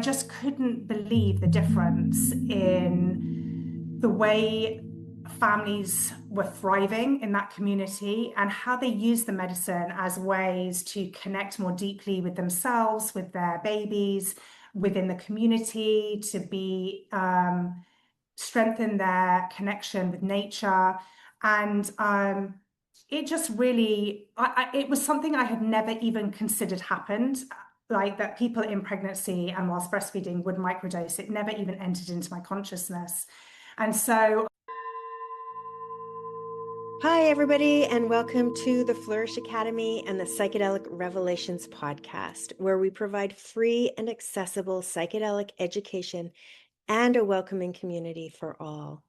just couldn't believe the difference in the way families were thriving in that community and how they used the medicine as ways to connect more deeply with themselves, with their babies, within the community, to be strengthen their connection with nature. And it just really, it was something I had never even considered happened, like that people in pregnancy and whilst breastfeeding would microdose. It never even entered into my consciousness. And so Hi, everybody, and welcome to the Flourish Academy and the Psychedelic Revelations podcast, where we provide free and accessible psychedelic education and a welcoming community for all.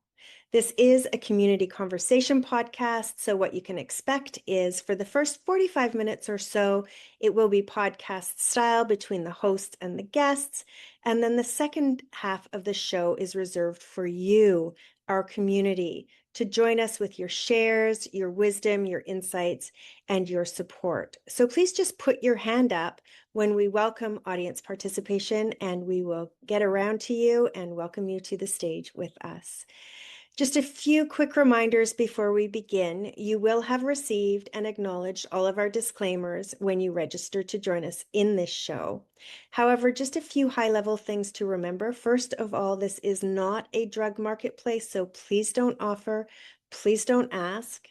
This is a community conversation podcast, so what you can expect is for the first 45 minutes or so, it will be podcast style between the host and the guests, and then the second half of the show is reserved for you, our community, to join us with your shares, your wisdom, your insights, and your support. So please just put your hand up when we welcome audience participation, and we will get around to you and welcome you to the stage with us. Just a few quick reminders before we begin. You will have received and acknowledged all of our disclaimers when you register to join us in this show. However, just a few high-level things to remember. First of all, this is not a drug marketplace, so please don't offer, please don't ask.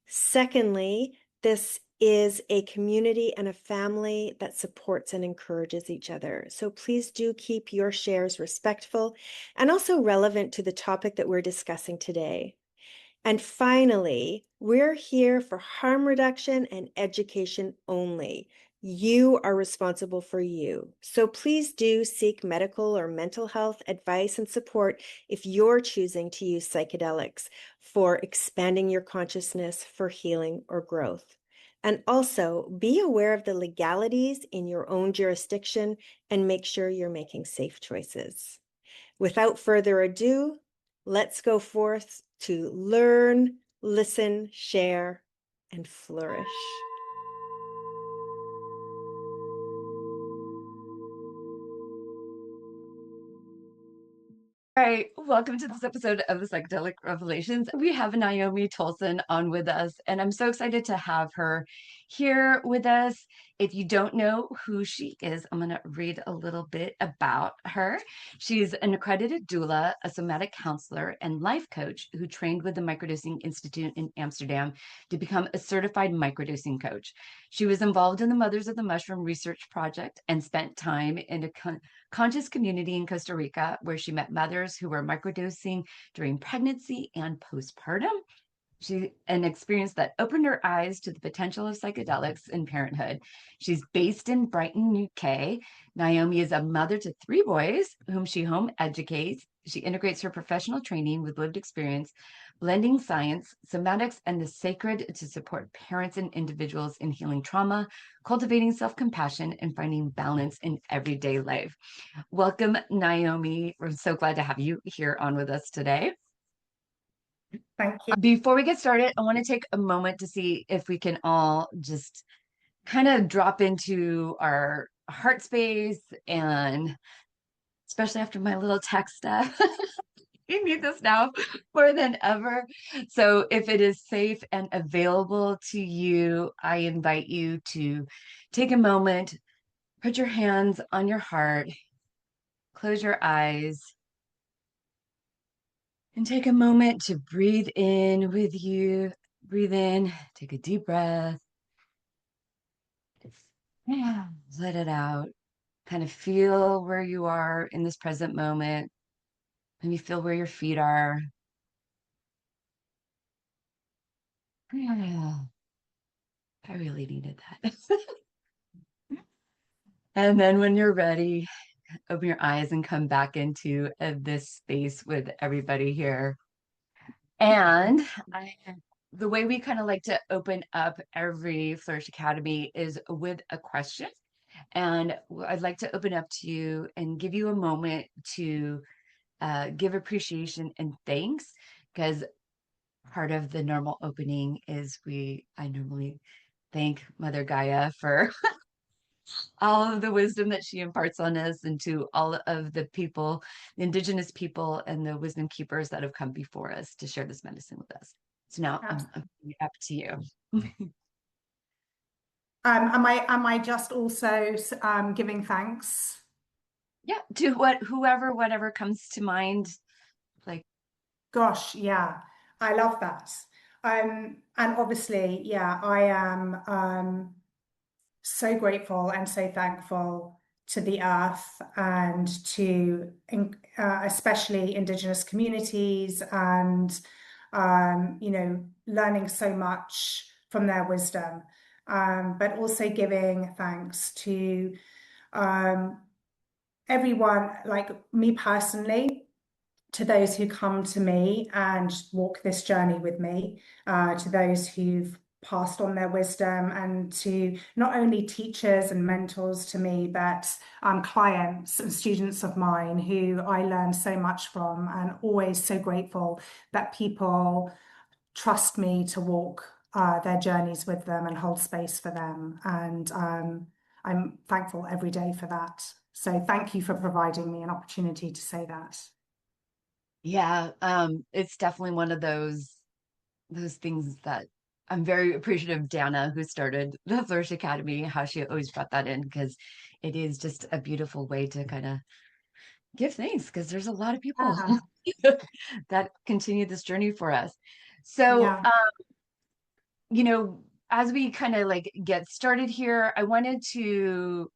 Secondly, this is a community and a family that supports and encourages each other. So please do keep your shares respectful and also relevant to the topic that we're discussing today. And finally, we're here for harm reduction and education only. You are responsible for you. So please do seek medical or mental health advice and support if you're choosing to use psychedelics for expanding your consciousness, for healing or growth. And also be aware of the legalities in your own jurisdiction and make sure you're making safe choices. Without further ado, let's go forth to learn, listen, share, and flourish. All right, welcome to this episode of the Psychedelic Revelations. We have Naomi Tolson on with us, and I'm so excited to have her here with us. If you don't know who she is, I'm going to read a little bit about her. She's an accredited doula, a somatic counselor, and life coach who trained with the Microdosing Institute in Amsterdam to become a certified microdosing coach. She was involved in the Mothers of the Mushroom Research Project and spent time in a conscious community in Costa Rica, where she met mothers who were microdosing during pregnancy and postpartum. An experience that opened her eyes to the potential of psychedelics in parenthood. She's based in Brighton, UK. Naomi is a mother to 3 boys whom she home educates. She integrates her professional training with lived experience, blending science, somatics, and the sacred to support parents and individuals in healing trauma, cultivating self-compassion, and finding balance in everyday life. Welcome, Naomi. We're so glad to have you here on with us today. thank you. Before we get started, I want to take a moment to see if we can all just kind of drop into our heart space, and especially after my little tech stuff, we need this now more than ever. So if it is safe and available to you, I invite you to take a moment, put your hands on your heart, close your eyes, and take a moment to breathe in with you. Breathe in, take a deep breath. Yeah, let it out. Kind of feel where you are in this present moment. Maybe feel where your feet are. Yeah, I really needed that. And then when you're ready, open your eyes and come back into this space with everybody here. And the way we kind of like to open up every Flourish Academy is with a question. And I'd like to open up to you and give you a moment to give appreciation and thanks, because part of the normal opening is I normally thank Mother Gaia for all of the wisdom that she imparts on us, and to all of the people, the Indigenous people and the wisdom keepers that have come before us to share this medicine with us. So now I'm up to you. Am I just also giving thanks? Yeah, to whatever comes to mind. Like, Gosh, yeah, I love that. And obviously, yeah, I am so grateful and so thankful to the earth and to especially Indigenous communities, and learning so much from their wisdom, but also giving thanks to um, everyone, like me personally, to those who come to me and walk this journey with me, to those who've passed on their wisdom, and to not only teachers and mentors to me, but clients and students of mine who I learn so much from, and always so grateful that people trust me to walk their journeys with them and hold space for them. And I'm thankful every day for that. So thank you for providing me an opportunity to say that. yeah, it's definitely one of those things that I'm very appreciative of Dana, who started the Flourish Academy, how she always brought that in, because it is just a beautiful way to kind of give thanks, because there's a lot of people that continue this journey for us. So, Yeah. you know, as we kind of like get started here, I wanted to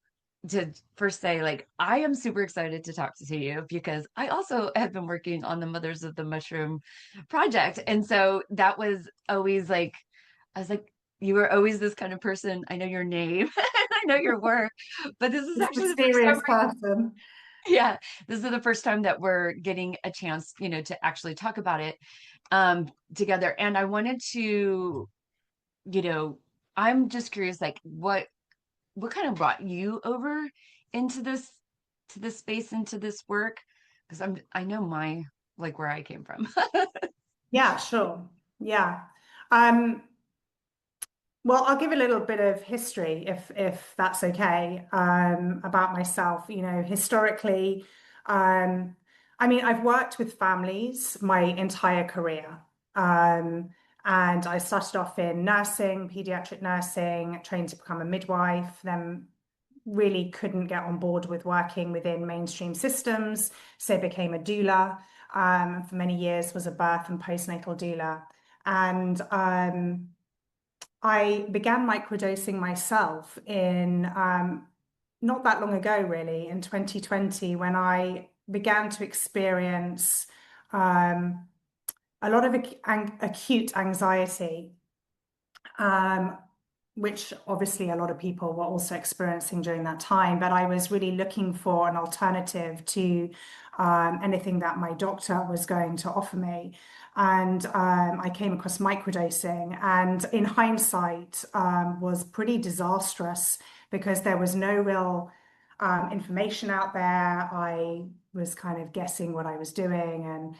first say, like, I am super excited to talk to you, because I also have been working on the Mothers of the Mushroom project. And so that was always like, I was like, you were always this kind of person. I know your name, I know your work, but this is This actually the first time mysterious person. yeah, this is the first time that we're getting a chance, to actually talk about it together. And I wanted to, you know, I'm just curious, like, what kind of brought you over into this to this space, into this work? Because I know my like where I came from. Yeah, sure. Yeah. Um, well, I'll give a little bit of history if that's okay, about myself. Historically, I mean, I've worked with families my entire career. Um, and I started off in nursing, pediatric nursing, trained to become a midwife, then really couldn't get on board with working within mainstream systems, so became a doula, and for many years was a birth and postnatal doula. And I began microdosing myself in not that long ago, really, in 2020, when I began to experience um, a lot of acute anxiety, um, which obviously a lot of people were also experiencing during that time. But I was really looking for an alternative to anything that my doctor was going to offer me. And I came across microdosing, and in hindsight, was pretty disastrous, because there was no real information out there. I was kind of guessing what I was doing. And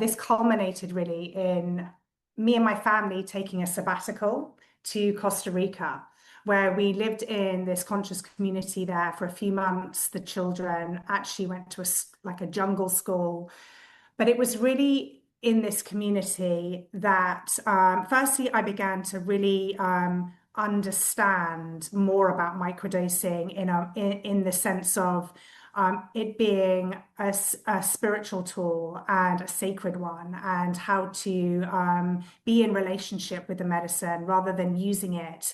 this culminated really in me and my family taking a sabbatical to Costa Rica, where we lived in this conscious community there for a few months. The children actually went to like a jungle school, but it was really in this community that, firstly, I began to really understand more about microdosing in the sense of it being a spiritual tool and a sacred one, and how to be in relationship with the medicine rather than using it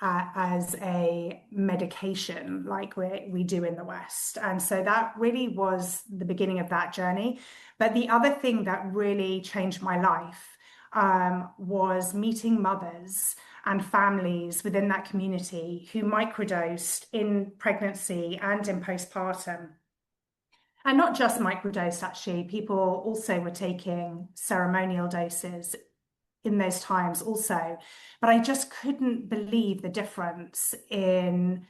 as a medication like we do in the West. And so that really was the beginning of that journey. But the other thing that really changed my life was meeting mothers and families within that community who microdosed in pregnancy and in postpartum. And not just microdosed, actually, people also were taking ceremonial doses in those times also. But I just couldn't believe the difference in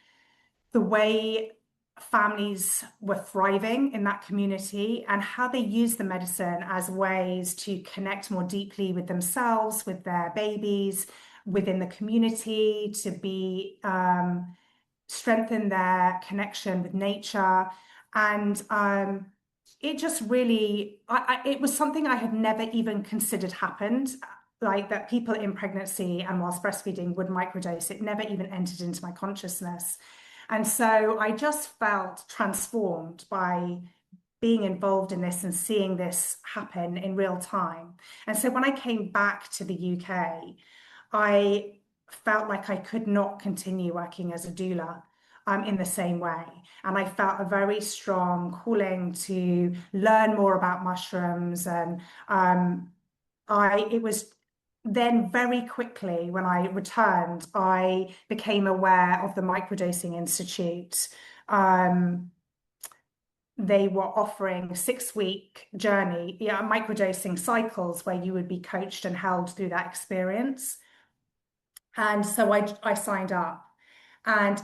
the way families were thriving in that community, and how they use the medicine as ways to connect more deeply with themselves, with their babies, within the community, to be strengthen their connection with nature. And it just really, it was something I had never even considered happened, like that people in pregnancy and whilst breastfeeding would microdose. It never even entered into my consciousness. And so I just felt transformed by being involved in this and seeing this happen in real time. And so when I came back to the UK, I felt like I could not continue working as a doula in the same way. And I felt a very strong calling to learn more about mushrooms. And it was then very quickly when I returned, I became aware of the Microdosing Institute. They were offering 6-week journey, microdosing cycles where you would be coached and held through that experience. And so I signed up, and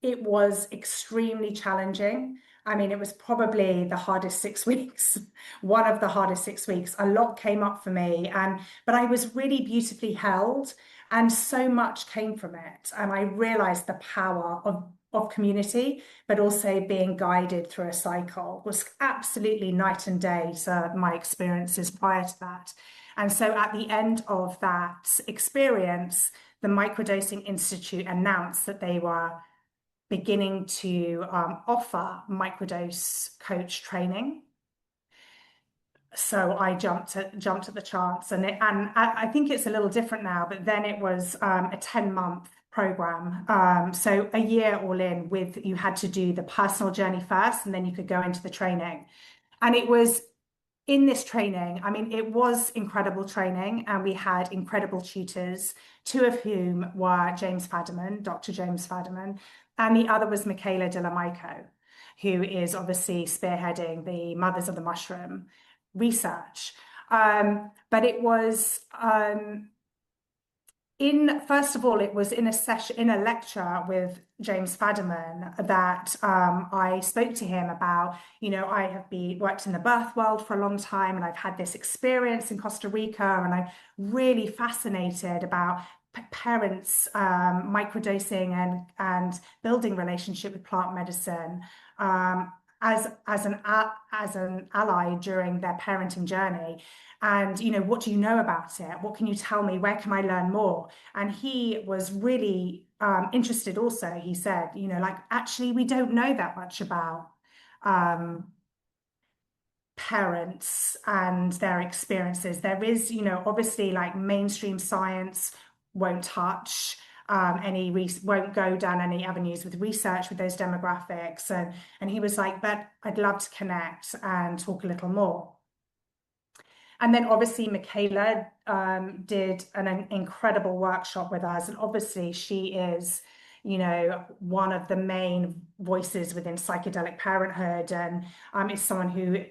it was extremely challenging. I mean, it was probably the hardest 6 weeks, one of the hardest 6 weeks. A lot came up for me, but I was really beautifully held, and so much came from it. And I realized the power of community, but also being guided through a cycle was absolutely night and day to my experiences prior to that. And so at the end of that experience, the Microdosing Institute announced that they were beginning to offer microdose coach training. So I jumped at the chance, and I think it's a little different now, but then it was a 10-month program. So a year all in, with you had to do the personal journey first, and then you could go into the training. And it was in this training, I mean, it was incredible training, and we had incredible tutors, two of whom were James Fadiman, Dr. James Fadiman, and the other was Michaela De La Maico, who is obviously spearheading the Mothers of the Mushroom research. But it was first of all, it was in a lecture with James Fadiman that I spoke to him about, I have worked in the birth world for a long time, and I've had this experience in Costa Rica, and I'm really fascinated about parents microdosing and building relationship with plant medicine as an ally during their parenting journey. And, what do you know about it? What can you tell me? Where can I learn more? And he was really interested also. He said, actually, we don't know that much about parents and their experiences. There is, obviously, like, mainstream science won't touch won't go down any avenues with research with those demographics. And he was like, but I'd love to connect and talk a little more. And then obviously Michaela did an incredible workshop with us. And obviously she is, one of the main voices within psychedelic parenthood, and is someone who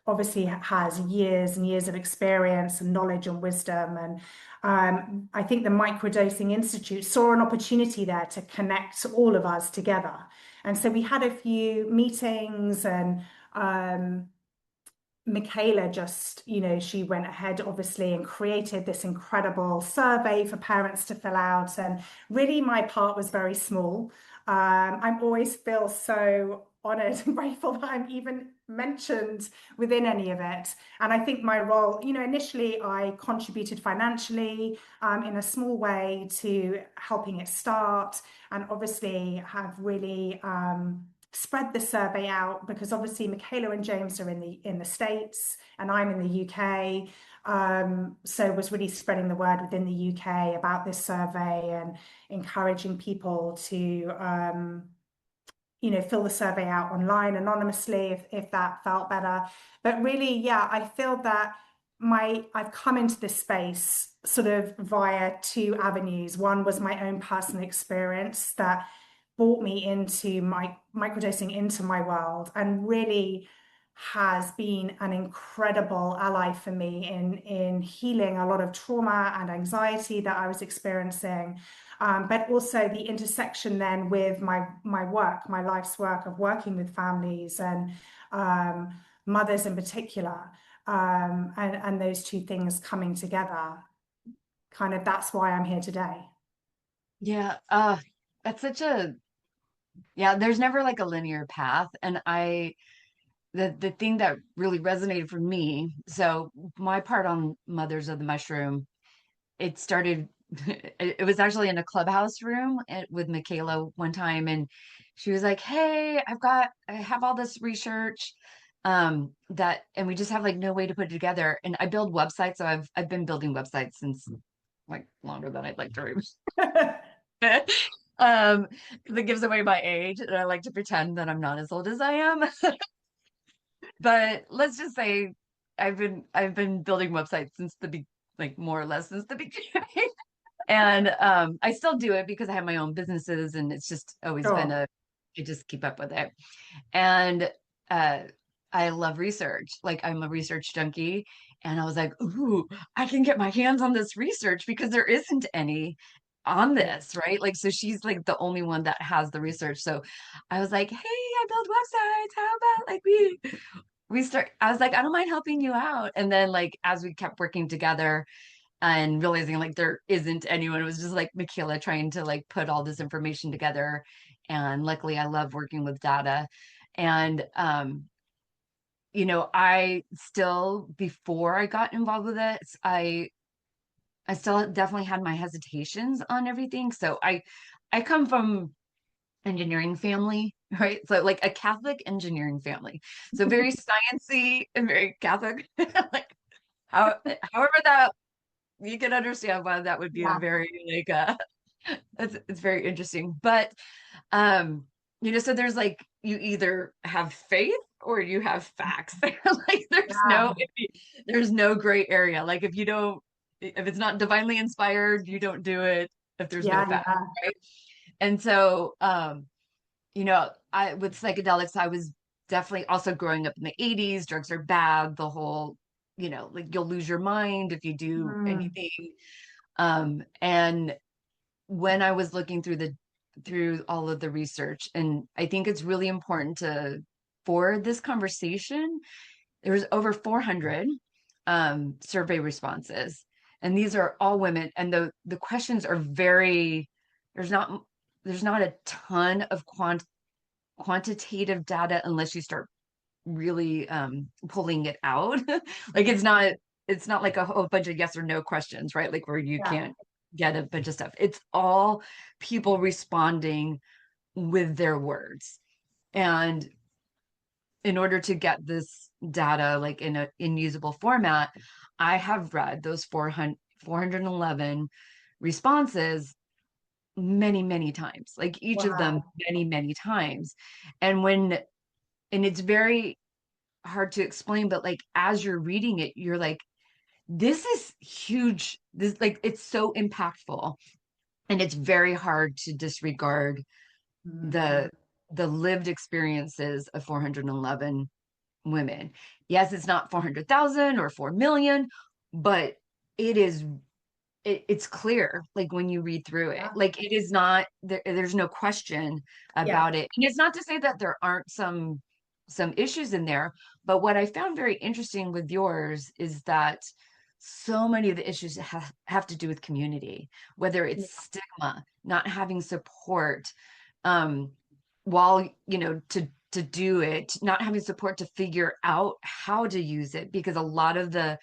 obviously has years and years of experience and knowledge and wisdom. And I think the Microdosing Institute saw an opportunity there to connect all of us together. And so we had a few meetings, and Michaela just, she went ahead, obviously, and created this incredible survey for parents to fill out. And really, my part was very small. I always feel so honored and grateful that I'm even mentioned within any of it. And I think my role, initially I contributed financially in a small way to helping it start, and obviously have really spread the survey out, because obviously Michaela and James are in the States and I'm in the UK. So was really spreading the word within the UK about this survey and encouraging people to fill the survey out online anonymously if that felt better. But really, yeah, I feel that I've come into this space sort of via two avenues. One was my own personal experience that brought me into microdosing into my world, and really has been an incredible ally for me in healing a lot of trauma and anxiety that I was experiencing. But also the intersection then with my life's work of working with families and mothers in particular, and those two things coming together kind of that's why I'm here today. Yeah. That's such a, yeah, there's never like a linear path. And the thing that really resonated for me, so my part on Mothers of the Mushroom, it started, it was actually in a clubhouse room with Michaela one time. And she was like, hey, I have all this research and we just have like no way to put it together. And I build websites. So I've been building websites since like longer than I'd like to remember. Because it gives away my age, and I like to pretend that I'm not as old as I am. But let's just say I've been building websites since like more or less since the beginning. And I still do it because I have my own businesses, and it's just always been Sure. I just keep up with it. And uh I love research. Like I'm a research junkie. And I was like, ooh, I can get my hands on this research because there isn't any on this, right? Like, so she's like the only one that has the research. So I was like, hey, I build websites. How about like I was like, I don't mind helping you out. And then like as we kept working together and realizing like there isn't anyone, it was just like Michaela trying to like put all this information together. And luckily I love working with data. And I still, before I got involved with it, I still definitely had my hesitations on everything. So I come from engineering family, right? So like a Catholic engineering family. So very sciencey and very Catholic. Like however that you can understand why that would be a Yeah. very like it's very interesting. But so there's like you either have faith or you have facts. Like Yeah. there's no gray area. Like if it's not divinely inspired, you don't do it if there's no Yeah. fact, Yeah. right? And so I with psychedelics, I was definitely also growing up in the 80s, drugs are bad, the whole, like you'll lose your mind if you do Mm. anything. And when I was looking through all of the research, and I think it's really important for this conversation, there was over 400 survey responses, and these are all women, and the questions are very, there's not a ton of quantitative data unless you start really pulling it out. Like it's not like a whole bunch of yes or no questions, right? Like where you Yeah. can't get a bunch of stuff. It's all people responding with their words. And in order to get this data like in usable format, I have read those 411 responses many, many times, like each of them Wow. many, many times. And it's very hard to explain, but like as you're reading it, you're like, this is huge. This like it's so impactful. And it's very hard to disregard Mm. the lived experiences of 411 women. Yes, it's not 400,000 or 4 million, but it is it's clear like when you read through it. Yeah. Like it is not there's no question Yeah. about it. And it's not to say that there aren't some issues in there, but what I found very interesting with yours is that so many of the issues have to do with community, whether Yeah. it's stigma, not having support, um, while, to do it, not having support to figure out how to use it, because a lot of the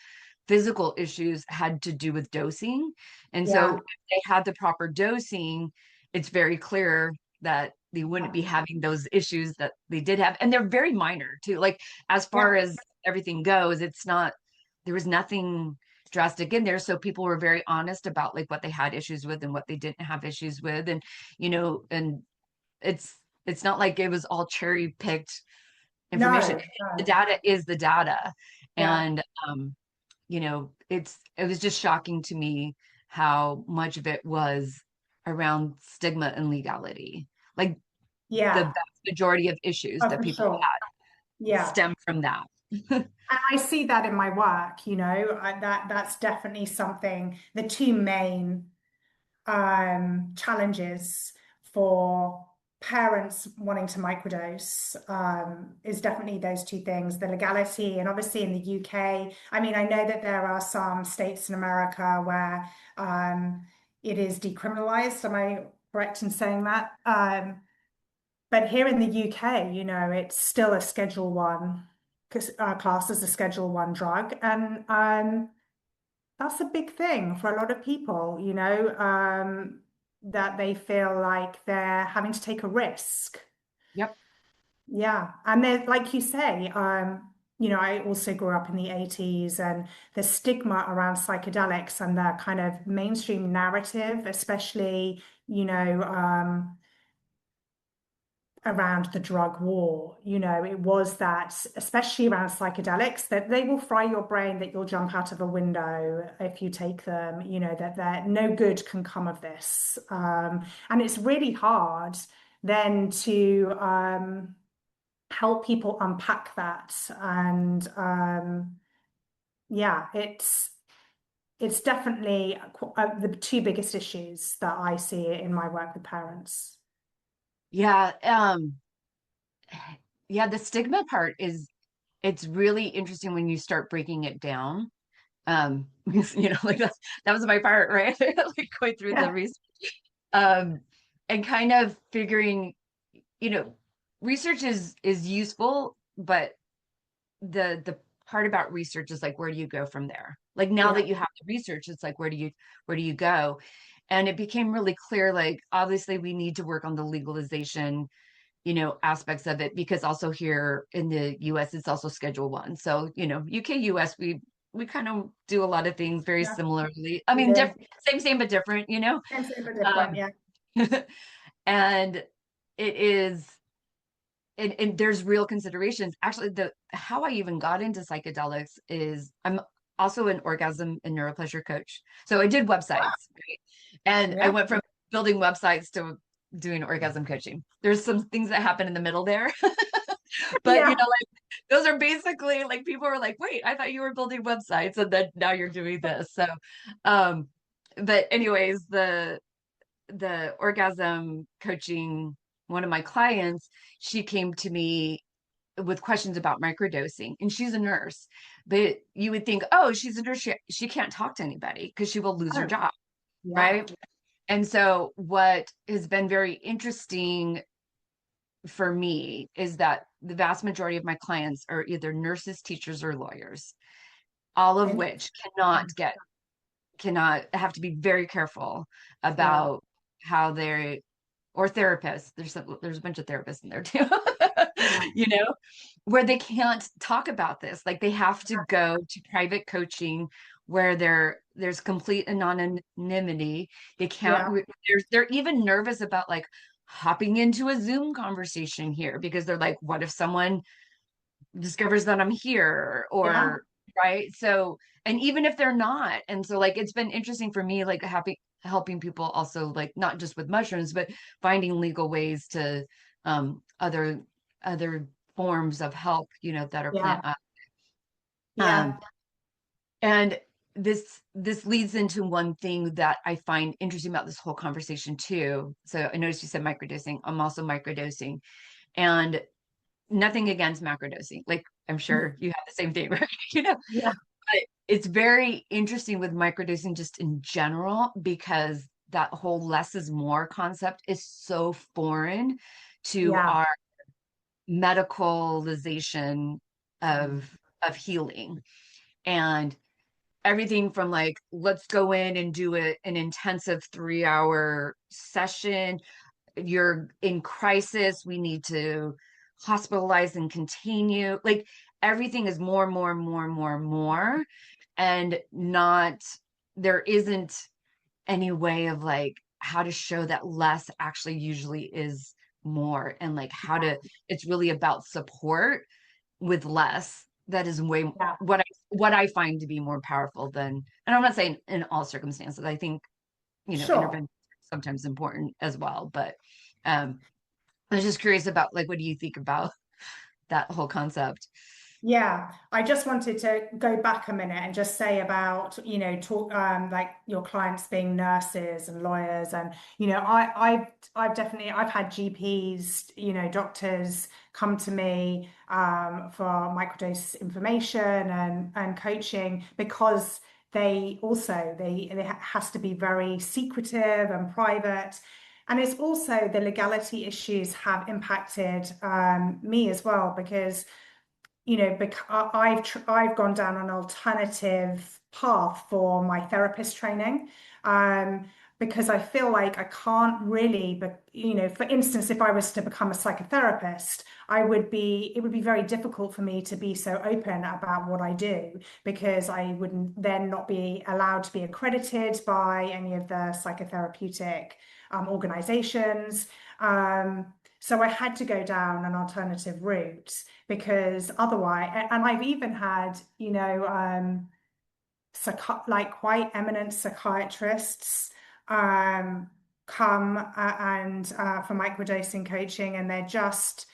physical issues had to do with dosing. And so Yeah. if they had the proper dosing, it's very clear that they wouldn't be having those issues that they did have. And they're very minor too. Like as far Yeah. as everything goes, there was nothing drastic in there. So people were very honest about like what they had issues with and what they didn't have issues with. And it's it's not like it was all cherry picked information. No. The No. data is the data. Yeah. And it was just shocking to me how much of it was around stigma and legality. Like the Yeah. vast majority of issues Oh, that for people sure. had Yeah. stem from that. And I see that in my work, that's definitely something, the two main challenges for parents wanting to microdose is definitely those two things, the legality, and obviously in the UK. I mean, I know that there are some states in America where it is decriminalized. Am I correct in saying that? But here in the UK, it's still a Schedule One, class as a Schedule One drug, and that's a big thing for a lot of people, that they feel like they're having to take a risk. Yep. Yeah. And then, like you say, I also grew up in the 80s, and the stigma around psychedelics and the kind of mainstream narrative, especially, around the drug war. It was that, especially around psychedelics, that they will fry your brain, that you'll jump out of a window if you take them, that no good can come of this. And it's really hard then to help people unpack that. And yeah, it's definitely the two biggest issues that I see in my work with parents. Yeah. Yeah, the stigma part it's really interesting when you start breaking it down. Because, like that was my part, right? Like going through the Yeah, research. Um, and kind of figuring, you know, research is useful, but the part about research is like, where do you go from there? Like now yeah, that you have the research, it's like, where do you go? And it became really clear, like, obviously we need to work on the legalization, aspects of it, because also here in the US, it's also Schedule One. So, UK, US, we kind of do a lot of things very yeah. similarly. I We mean, do. same, but different. Same but different. Um, Yeah. and it is, and there's real considerations. Actually, the how I even got into psychedelics is I'm also an orgasm and neuropleasure coach. So I did websites, right? And I Yeah. went from building websites to doing orgasm coaching. There's some things that happen in the middle there. But Yeah. like those are basically like people are like, wait, I thought you were building websites and then now you're doing this. So um but anyways, the orgasm coaching, one of my clients, she came to me with questions about microdosing, and she's a nurse, but you would think, oh, she's a nurse, she can't talk to anybody because she will lose her Oh, job, yeah. right? And so what has been very interesting for me is that the vast majority of my clients are either nurses, teachers, or lawyers, all of which Interesting. cannot have to be very careful Yeah. about how they, or therapists. There's a bunch of therapists in there too. Yeah. you know, where they can't talk about this. Like they have to go to private coaching where there's complete anonymity. They can't, Yeah. they're even nervous about like hopping into a Zoom conversation here because they're like, what if someone discovers that I'm here, Yeah. or right? So, and even if they're not, and so like it's been interesting for me, like helping people also, like not just with mushrooms, but finding legal ways to other forms of help, that are Yeah. um Yeah. and this leads into one thing that I find interesting about this whole conversation too. So I noticed you said microdosing. I'm also microdosing, and nothing against macrodosing. Like I'm sure you have the same thing, right? Yeah. But it's very interesting with microdosing just in general, because that whole less is more concept is so foreign to Yeah. our medicalization Mm. of healing. And everything from like, let's go in and do an intensive 3-hour session, you're in crisis, we need to hospitalize and contain you. Like everything is more, more, more, more, more. And not, there isn't any way of like how to show that less actually usually is more, and like how to, it's really about support with less. That is way Yeah. what I find to be more powerful than, and I'm not saying in all circumstances, I think, Sure. intervention is sometimes important as well, but um I was just curious about like, what do you think about that whole concept? Yeah, I just wanted to go back a minute and just say about, talk like your clients being nurses and lawyers, and I've definitely I've had GPs, doctors come to me for microdose information and coaching because it has to be very secretive and private. And it's also the legality issues have impacted me as well because I've gone down an alternative path for my therapist training, because I feel like I can't really, but for instance, if I was to become a psychotherapist, it would be very difficult for me to be so open about what I do because I wouldn't then not be allowed to be accredited by any of the psychotherapeutic organizations. So I had to go down an alternative route because otherwise, and I've even had, like quite eminent psychiatrists come and for microdosing coaching, and they're just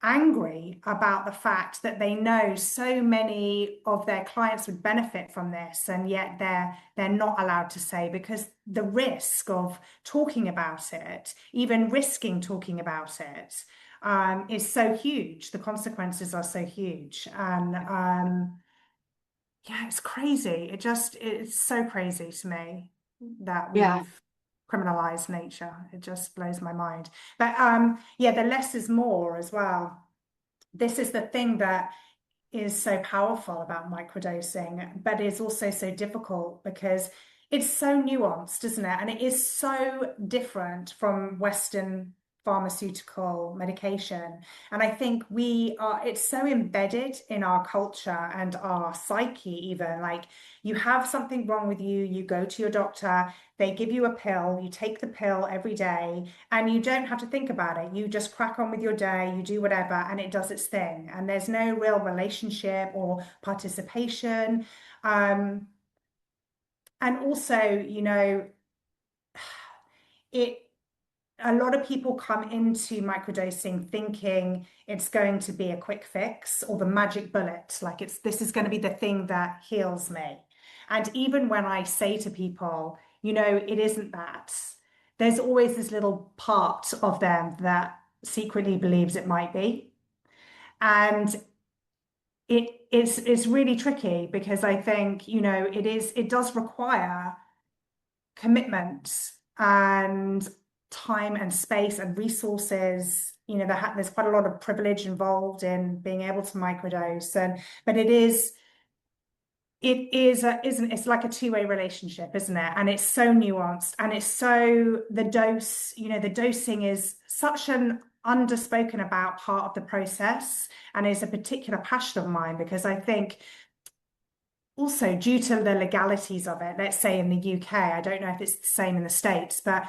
angry about the fact that they know so many of their clients would benefit from this, and yet they're not allowed to say because the risk of talking about it, even risking talking about it, is so huge. The consequences are so huge, and yeah, it's crazy. It's so crazy to me that Yeah. we've criminalized nature. It just blows my mind. But yeah, the less is more as well. This is the thing that is so powerful about microdosing, but is also so difficult because it's so nuanced, isn't it? And it is so different from Western pharmaceutical medication. And I think it's so embedded in our culture and our psyche, even like you have something wrong with you, you go to your doctor, they give you a pill, you take the pill every day, and you don't have to think about it. You just crack on with your day, you do whatever, and it does its thing. And there's no real relationship or participation. And also, it a lot of people come into microdosing thinking it's going to be a quick fix or the magic bullet, like this is going to be the thing that heals me. And even when I say to people, it isn't that, there's always this little part of them that secretly believes it might be. And it's really tricky because I think, it does require commitment and time and space and resources. There's quite a lot of privilege involved in being able to microdose, but it's like a two-way relationship, isn't it? And it's so nuanced, and the dosing is such an underspoken about part of the process, and is a particular passion of mine because I think also due to the legalities of it, let's say in the UK, I don't know if it's the same in the States, but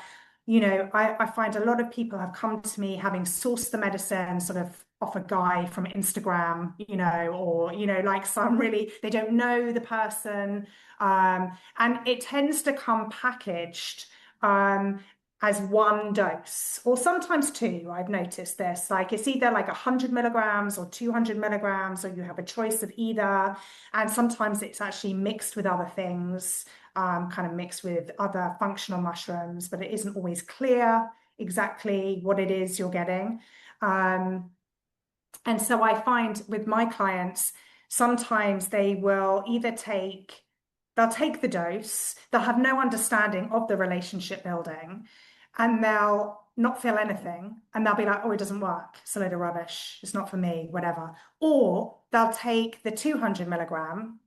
I find a lot of people have come to me having sourced the medicine sort of off a guy from Instagram, or like they don't know the person, and it tends to come packaged as one dose, or sometimes two. I've noticed this. Like it's either like 100 milligrams or 200 milligrams, or you have a choice of either. And sometimes it's actually mixed with other things, kind of mixed with other functional mushrooms, but it isn't always clear exactly what it is you're getting. And so I find with my clients, sometimes they'll take the dose, they'll have no understanding of the relationship building, and they'll not feel anything. And they'll be like, oh, it doesn't work. It's a load of rubbish. It's not for me, whatever. Or they'll take the 200 milligram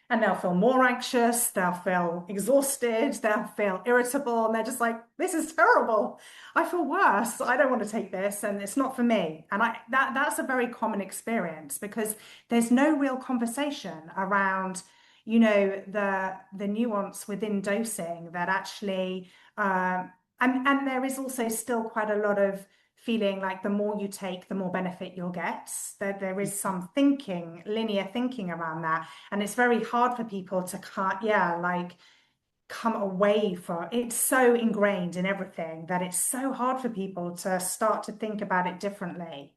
and they'll feel more anxious, they'll feel exhausted, they'll feel irritable, and they're just like, this is terrible. I feel worse. I don't want to take this, and it's not for me. And that's a very common experience because there's no real conversation around, the nuance within dosing that actually, and there is also still quite a lot of feeling like the more you take, the more benefit you'll get. That there is some linear thinking around that. And it's very hard for people to come away from it's so ingrained in everything that it's so hard for people to start to think about it differently.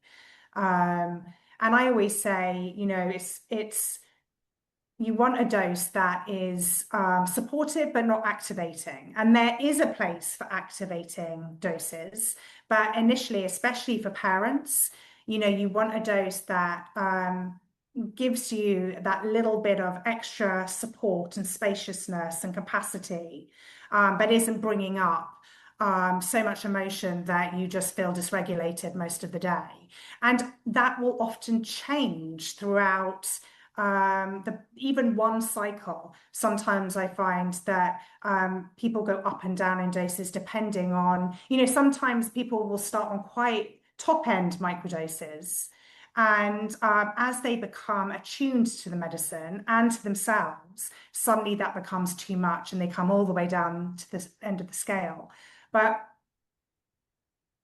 And I always say, you want a dose that is supportive but not activating. And there is a place for activating doses, but initially, especially for parents, you want a dose that gives you that little bit of extra support and spaciousness and capacity, but isn't bringing up so much emotion that you just feel dysregulated most of the day. And that will often change throughout even one cycle. Sometimes I find that people go up and down in doses depending on, sometimes people will start on quite top end microdoses. And as they become attuned to the medicine and to themselves, suddenly that becomes too much and they come all the way down to the end of the scale. But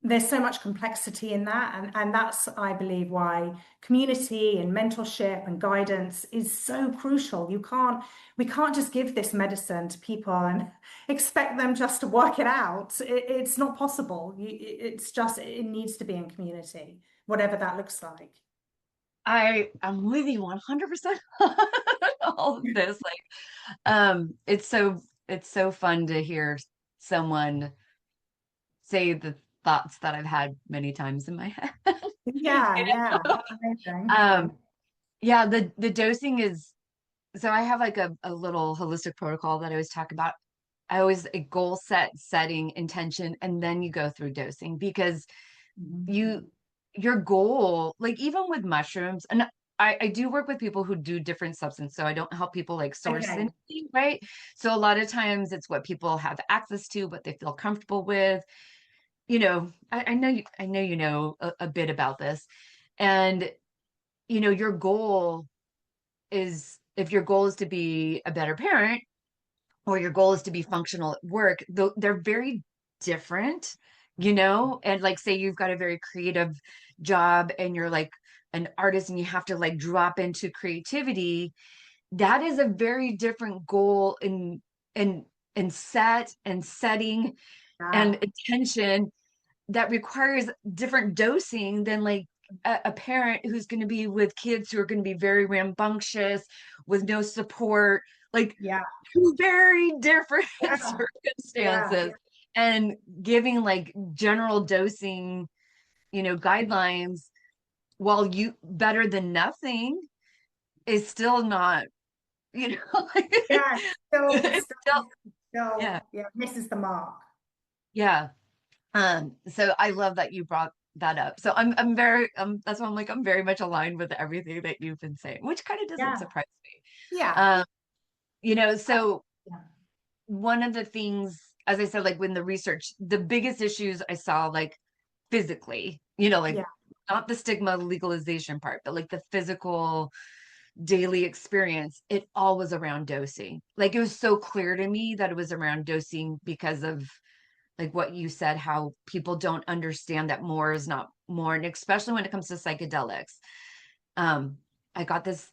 there's so much complexity in that. And that's, I believe, why community and mentorship and guidance is so crucial. We can't just give this medicine to people and expect them just to work it out. It's not possible. It needs to be in community, whatever that looks like. I'm with you 100% on all of this. It's so fun to hear someone say the thoughts that I've had many times in my head. Yeah, that's amazing. Yeah, the dosing is, so I have like a little holistic protocol that I always talk about. I always a goal setting intention, and then you go through dosing because your goal, like even with mushrooms, and I do work with people who do different substances, so I don't help people like source Okay. anything, right? So a lot of times it's what people have access to, what they feel comfortable with. I know you know a bit about this, and your goal is, if your goal is to be a better parent or your goal is to be functional at work, they're very different, and like say you've got a very creative job and you're like an artist and you have to like drop into creativity. That is a very different goal in setting Yeah. and attention that requires different dosing than like a parent who's going to be with kids who are going to be very rambunctious with no support, like Yeah. two very different Yeah. Yeah. circumstances. And giving like general dosing, guidelines, while you better than nothing, is still not, like, Yeah. it's still, yeah, Misses the mark. yeah. So I love that you brought that up. So I'm very that's why I'm like I'm very much aligned with everything that you've been saying, which kind of doesn't Yeah. surprise me. Yeah. Um, so Yeah. one of the things, as I said, like when the research, the biggest issues I saw, like physically, like Yeah. not the stigma legalization part, but like the physical daily experience, it all was around dosing. Like it was so clear to me that it was around dosing because of like what you said, how people don't understand that more is not more. And especially when it comes to psychedelics. I got this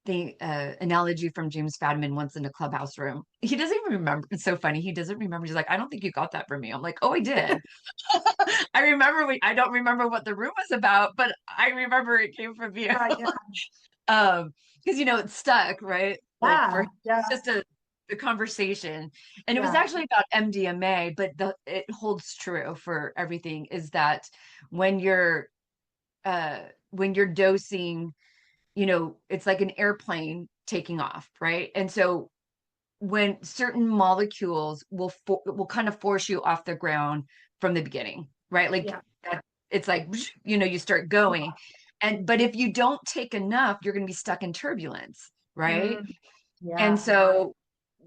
thing, analogy from James Fadman once in a clubhouse room. He doesn't even remember. It's so funny. He doesn't remember. He's like, I don't think you got that from me. I'm like, oh, I did. I remember. I don't remember what the room was about, but I remember it came from you. Right. Yeah. Because it's stuck, right? Like for Yeah. it's Yeah. just a conversation, and it was Yeah. actually about MDMA, but it holds true for everything. Is that when you're dosing, it's like an airplane taking off, right? And so when certain molecules will kind of force you off the ground from the beginning, right? Like Yeah. that, it's like you start going, but if you don't take enough, you're going to be stuck in turbulence, right? Mm, And yeah. so,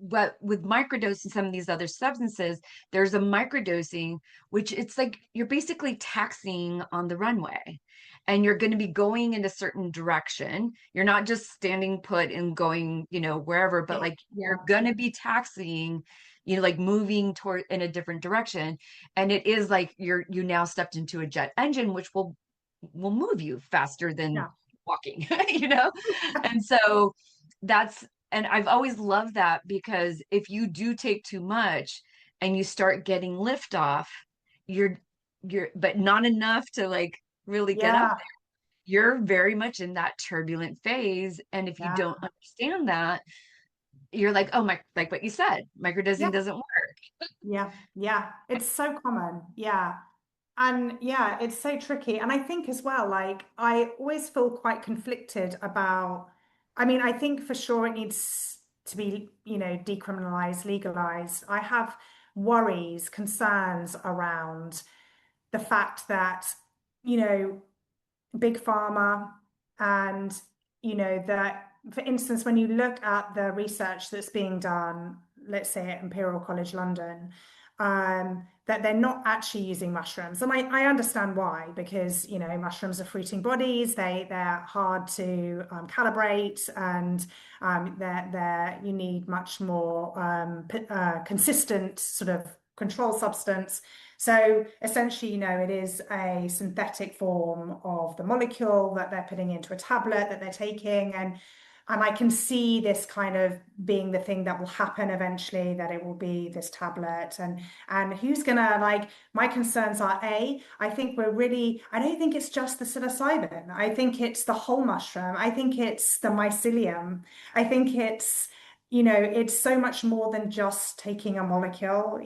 but with microdosing some of these other substances, there's a microdosing, which it's like you're basically taxiing on the runway and you're going to be going in a certain direction. You're not just standing put and going, wherever, but like Yeah. you're going to be taxiing, like moving toward in a different direction. And it is like you now stepped into a jet engine, which will move you faster than Yeah. walking, And so and I've always loved that, because if you do take too much and you start getting lift off, you're but not enough to like really get up Yeah. there. you're very much in that turbulent phase. And if you Yeah. don't understand that, you're like, oh my, like what you said, Yeah. microdosing doesn't work. Yeah. Yeah. It's so common. Yeah. And yeah, it's so tricky. And I think as well, like, I always feel quite conflicted about, I mean, I think for sure it needs to be, decriminalized, legalized. I have worries, concerns around the fact that, you know, big pharma and, that, for instance, when you look at the research that's being done, let's say at Imperial College London, that they're not actually using mushrooms. And I understand why, because, mushrooms are fruiting bodies, they're hard to calibrate, and you need much more consistent sort of control substance. So essentially, it is a synthetic form of the molecule that they're putting into a tablet that they're taking. And I can see this kind of being the thing that will happen eventually, that it will be this tablet. And who's gonna, like, my concerns are, I think I don't think it's just the psilocybin. I think it's the whole mushroom. I think it's the mycelium. I think it's so much more than just taking a molecule.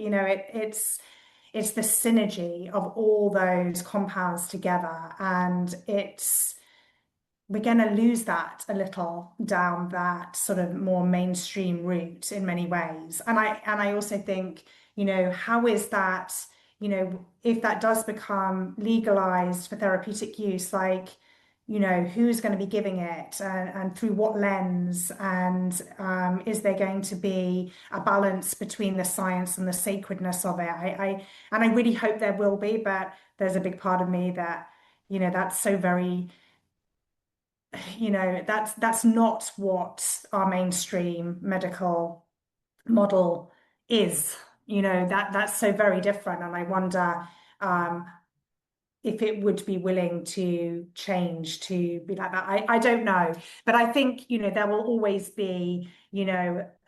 It's the synergy of all those compounds together, and we're going to lose that a little down that sort of more mainstream route in many ways. And I also think, how is that, if that does become legalized for therapeutic use, like, who's going to be giving it, and through what lens, and is there going to be a balance between the science and the sacredness of it? And I really hope there will be, but there's a big part of me that, that's so very, that's not what our mainstream medical model is. That's so very different, and I wonder um, if it would be willing to change to be like that. I don't know, but I think, there will always be,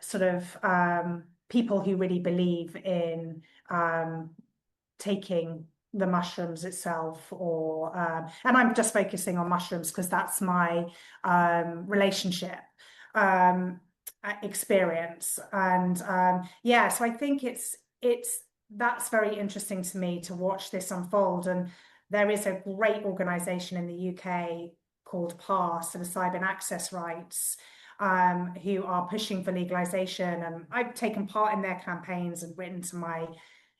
sort of people who really believe in taking the mushrooms itself, or and I'm just focusing on mushrooms because that's my relationship um experience. And yeah, so I think it's that's very interesting to me to watch this unfold. And there is a great organization in the UK called PASS, Psilocybin Access Rights, who are pushing for legalization, and I've taken part in their campaigns and written to my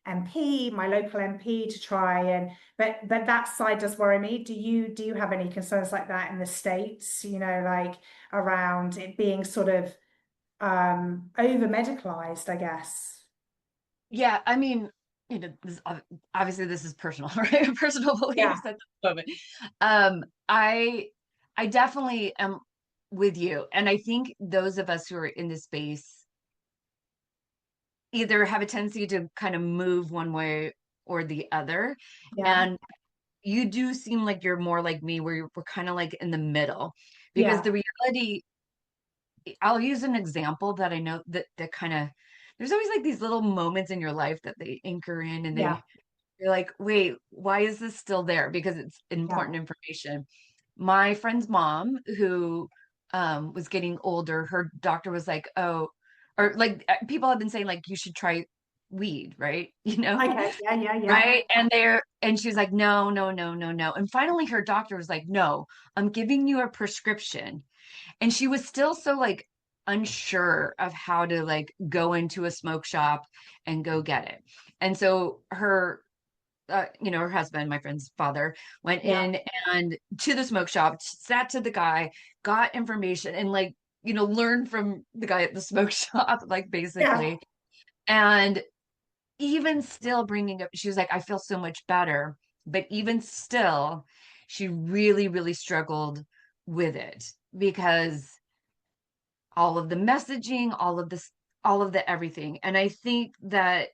my local MP, to try and, but that side does worry me. Do you have any concerns like that in the States, like around it being sort of over medicalized, I guess? Yeah, I mean, obviously this is personal, right? Personal Yeah, beliefs at the moment. I definitely am with you. And I think those of us who are in this space either have a tendency to kind of move one way or the other. yeah, And you do seem like you're more like me, where we're kind of like in the middle. Because yeah, the reality, I'll use an example that I know that kind of, there's always like these little moments in your life that they anchor in, and yeah, you're like, wait, why is this still there? Because it's yeah, important information. My friend's mom, who was getting older, her doctor was like, oh, or like people have been saying, like, you should try weed, right? okay, yeah, yeah, yeah, Right. And she was like, no, no, no, no, no. And finally her doctor was like, no, I'm giving you a prescription. And she was still so like unsure of how to like go into a smoke shop and go get it. And so her husband, my friend's father, went yeah, in and to the smoke shop, sat to the guy, got information, and like, learned from the guy at the smoke shop, like yeah, basically. And even still bringing up, she was like, I feel so much better. But even still, she really, really struggled with it because all of the messaging, all of this, all of the everything. And I think that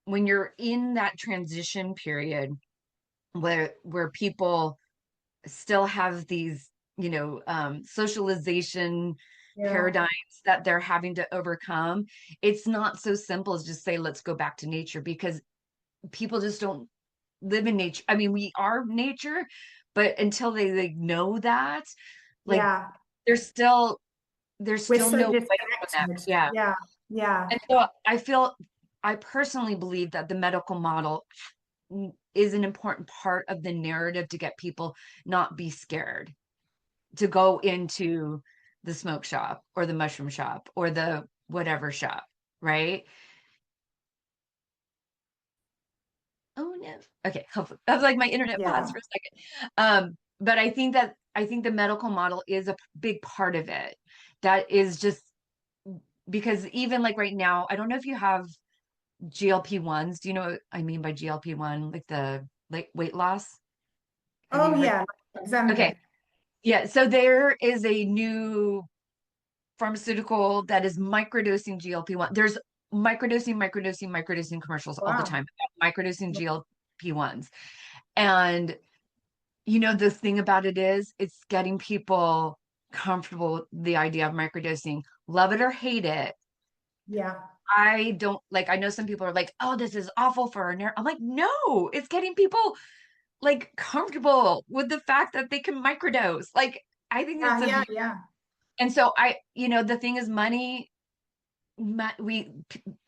when you're in that transition period where people still have these, socialization yeah, paradigms that they're having to overcome, it's not so simple as just say, let's go back to nature, because people just don't live in nature. I mean, we are nature, but until they like know that, like Yeah. there's still We're so no way from that. disconnected. Yeah. Yeah. Yeah. And so I personally believe that the medical model is an important part of the narrative to get people not be scared to go into the smoke shop or the mushroom shop or the whatever shop, right? Oh no. Okay, hopefully. I was like my internet paused Yeah. for a second. But I think the medical model is a big part of it. That is just because even like right now, I don't know if you have GLP-1s. Do you know what I mean by GLP-1? Like the like weight loss? Have Oh you heard? yeah. Okay. Examine. Yeah. So there is a new pharmaceutical that is microdosing GLP-1. There's microdosing commercials all the Wow. time about microdosing GLP-1s. And you know, the thing about it is it's getting people comfortable with the idea of microdosing. Love it or hate it. Yeah. I don't like, I know some people are like, oh, this is awful for our nerve. I'm like, no, it's getting people like comfortable with the fact that they can microdose. Like, I think it's Yeah. a, Yeah. Yeah. and so you know, the thing is money, we,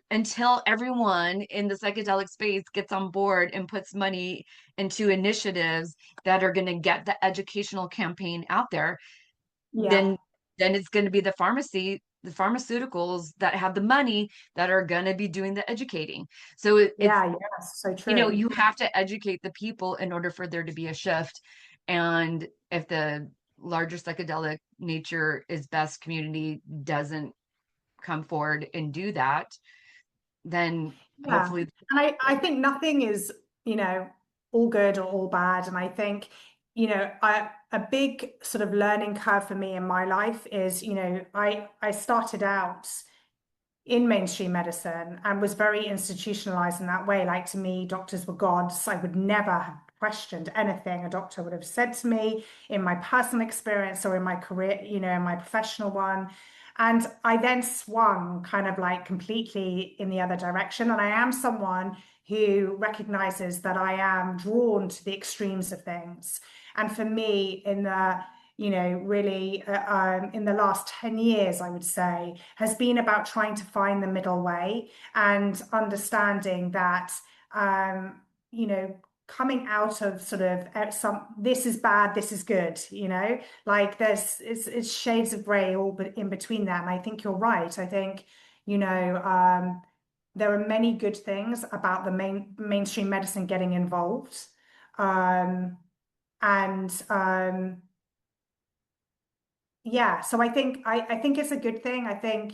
until everyone in the psychedelic space gets on board and puts money into initiatives that are going to get the educational campaign out there, Yeah. then it's going to be the pharmaceuticals that have the money that are going to be doing the educating. So it's, Yeah. Yes. So you know, true. you have to educate the people in order for there to be a shift. And if the larger psychedelic nature is best community doesn't come forward and do that, then Yeah. hopefully, And I think nothing is, all good or all bad. And I think, a big sort of learning curve for me in my life is, I started out in mainstream medicine and was very institutionalized in that way. Like to me, doctors were gods. I would never have questioned anything a doctor would have said to me in my personal experience or in my career, in my professional one. And I then swung kind of like completely in the other direction. And I am someone who recognizes that I am drawn to the extremes of things. And for me, really in the last 10 years, I would say, has been about trying to find the middle way and understanding that, you know, coming out of sort of this is bad, this is good, like it's shades of gray all but in between that. And I think you're right. I think, there are many good things about the mainstream medicine getting involved. And Yeah, so I think it's a good thing. I think,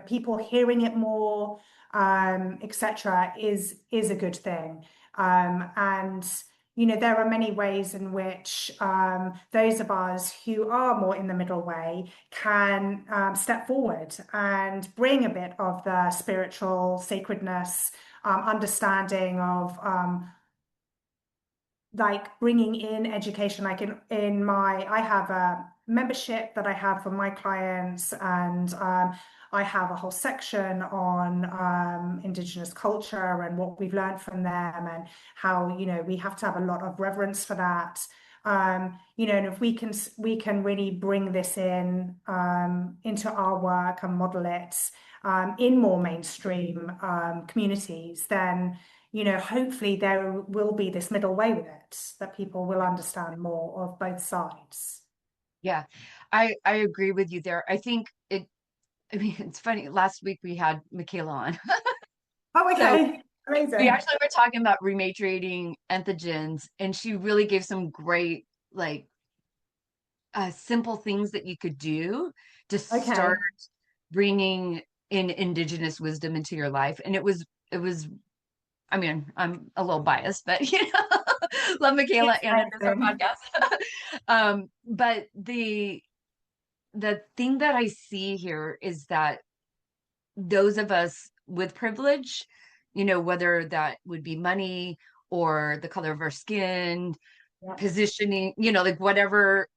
people hearing it more, etc., is a good thing. And there are many ways in which those of us who are more in the middle way can step forward and bring a bit of the spiritual sacredness, understanding of like bringing in education. Like I have a membership that I have for my clients, and I have a whole section on Indigenous culture and what we've learned from them, and how we have to have a lot of reverence for that. And if we can really bring this in into our work and model it in more mainstream communities, then hopefully there will be this middle way with it, that people will understand more of both sides. yeah, I agree with you there. I think I mean, it's funny. Last week we had Michaela on. Oh, So okay. we Amazing. actually were talking about rematriating entheogens, and she really gave some great, like, simple things that you could do to start Okay. bringing in Indigenous wisdom into your life. And it was, I mean, I'm a little biased, but you know, love Michaela It's and it is our amazing. podcast. But the thing that I see here is that those of us with privilege, you know, whether that would be money or the color of our skin, Yeah. positioning, you know, like whatever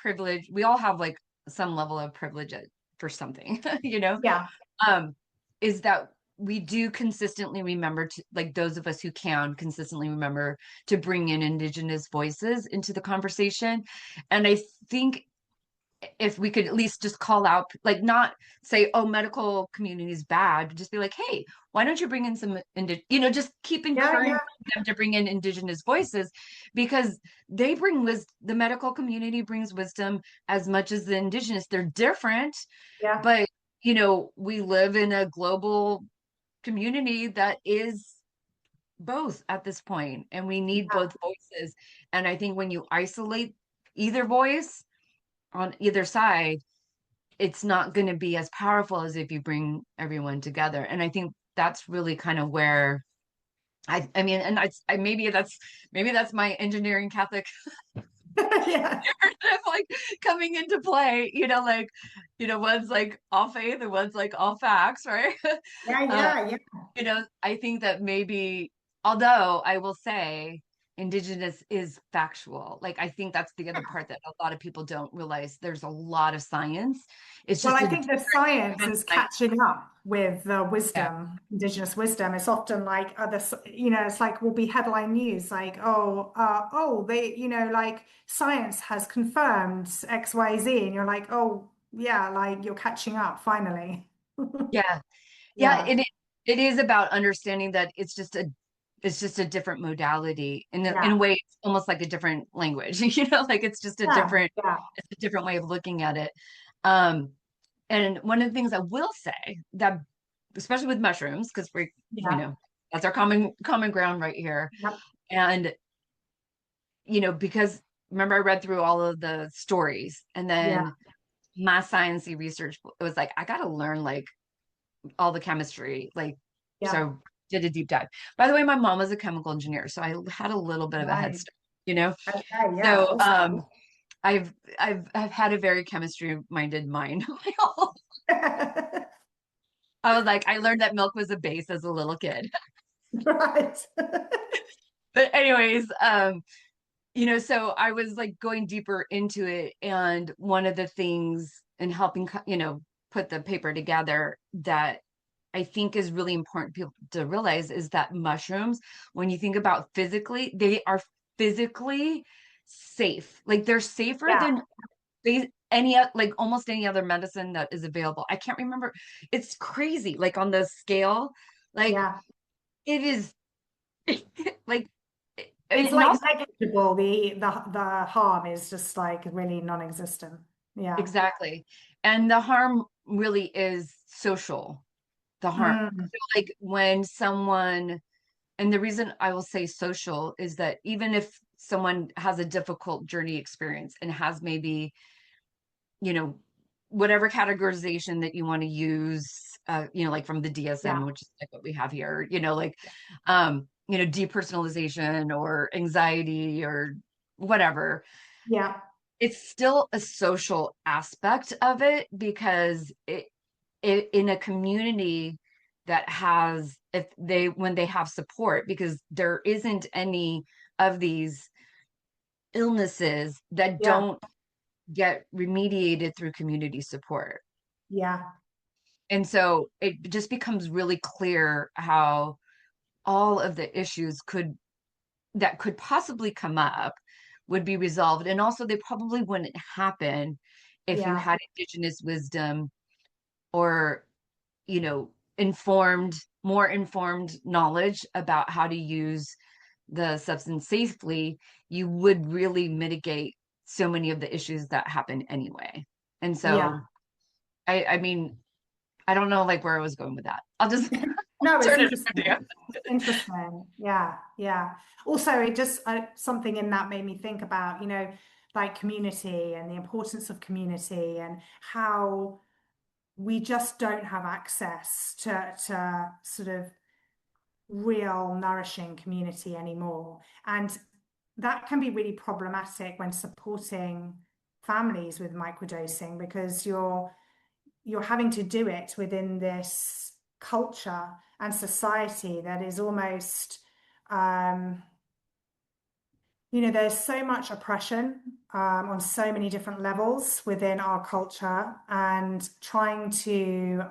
privilege, we all have like some level of privilege for something, you know, Yeah. um, is that we do consistently remember to, like, those of us who can consistently remember to bring in Indigenous voices into the conversation. And I think if we could at least just call out, like, not say, oh, medical community is bad, but just be like, hey, why don't you bring in some, just keep encouraging them to bring in Indigenous voices, because they bring wisdom. The medical community brings wisdom as much as the Indigenous. They're different, but we live in a global community that is both at this point, and we need both voices. And I think when you isolate either voice on either side, it's not going to be as powerful as if you bring everyone together. And I think that's really kind of where I mean, and maybe that's my engineering Catholic like coming into play, one's like all faith and one's like all facts, right? I think that maybe, although I will say Indigenous is factual. Like, I think that's the other part that a lot of people don't realize. There's a lot of science. It's just, I think the science is catching up with the wisdom, Indigenous wisdom. It's often like it's like will be headline news, like, they, like science has confirmed XYZ, and you're like, oh yeah, like you're catching up finally. Yeah. It is about understanding that it's just a different modality. In a way, it's almost like a different language, like it's just a different way of looking at it. And one of the things I will say, that especially with mushrooms, because we're, that's our common ground right here. And, because remember, I read through all of the stories, and then my sciencey research, it was like, I got to learn like all the chemistry, so did a deep dive. By the way, my mom was a chemical engineer, so I had a little bit of a head start, So I've had a very chemistry minded mind. I was like, I learned that milk was a base as a little kid. Right. But anyways, so I was like going deeper into it, and one of the things in helping, put the paper together that I think is really important people to realize is that mushrooms, when you think about physically, they are physically safe. Like, they're safer than almost any other medicine that is available. I can't remember. It's crazy. Like, on the scale, like it is like it's like negligible. The harm is just like really non-existent. Yeah. Exactly. And the harm really is social. The harm. So, like, when someone, and the reason I will say social is that even if someone has a difficult journey experience and has maybe, whatever categorization that you want to use, like from the DSM, which is like what we have here, depersonalization or anxiety or whatever. Yeah. It's still a social aspect of it, because it in a community that has, when they have support, because there isn't any of these illnesses that don't get remediated through community support. And so it just becomes really clear how all of the issues that could possibly come up would be resolved. And also, they probably wouldn't happen if you had Indigenous wisdom or, more informed knowledge about how to use the substance safely. You would really mitigate so many of the issues that happen anyway. And so, I mean, I don't know like where I was going with that. I'll just no, it's interesting. Interesting. Yeah. Also, it just something in that made me think about, like community and the importance of community, and how we just don't have access to sort of real nourishing community anymore. And that can be really problematic when supporting families with microdosing, because you're having to do it within this culture and society that is almost There's so much oppression on so many different levels within our culture, and trying to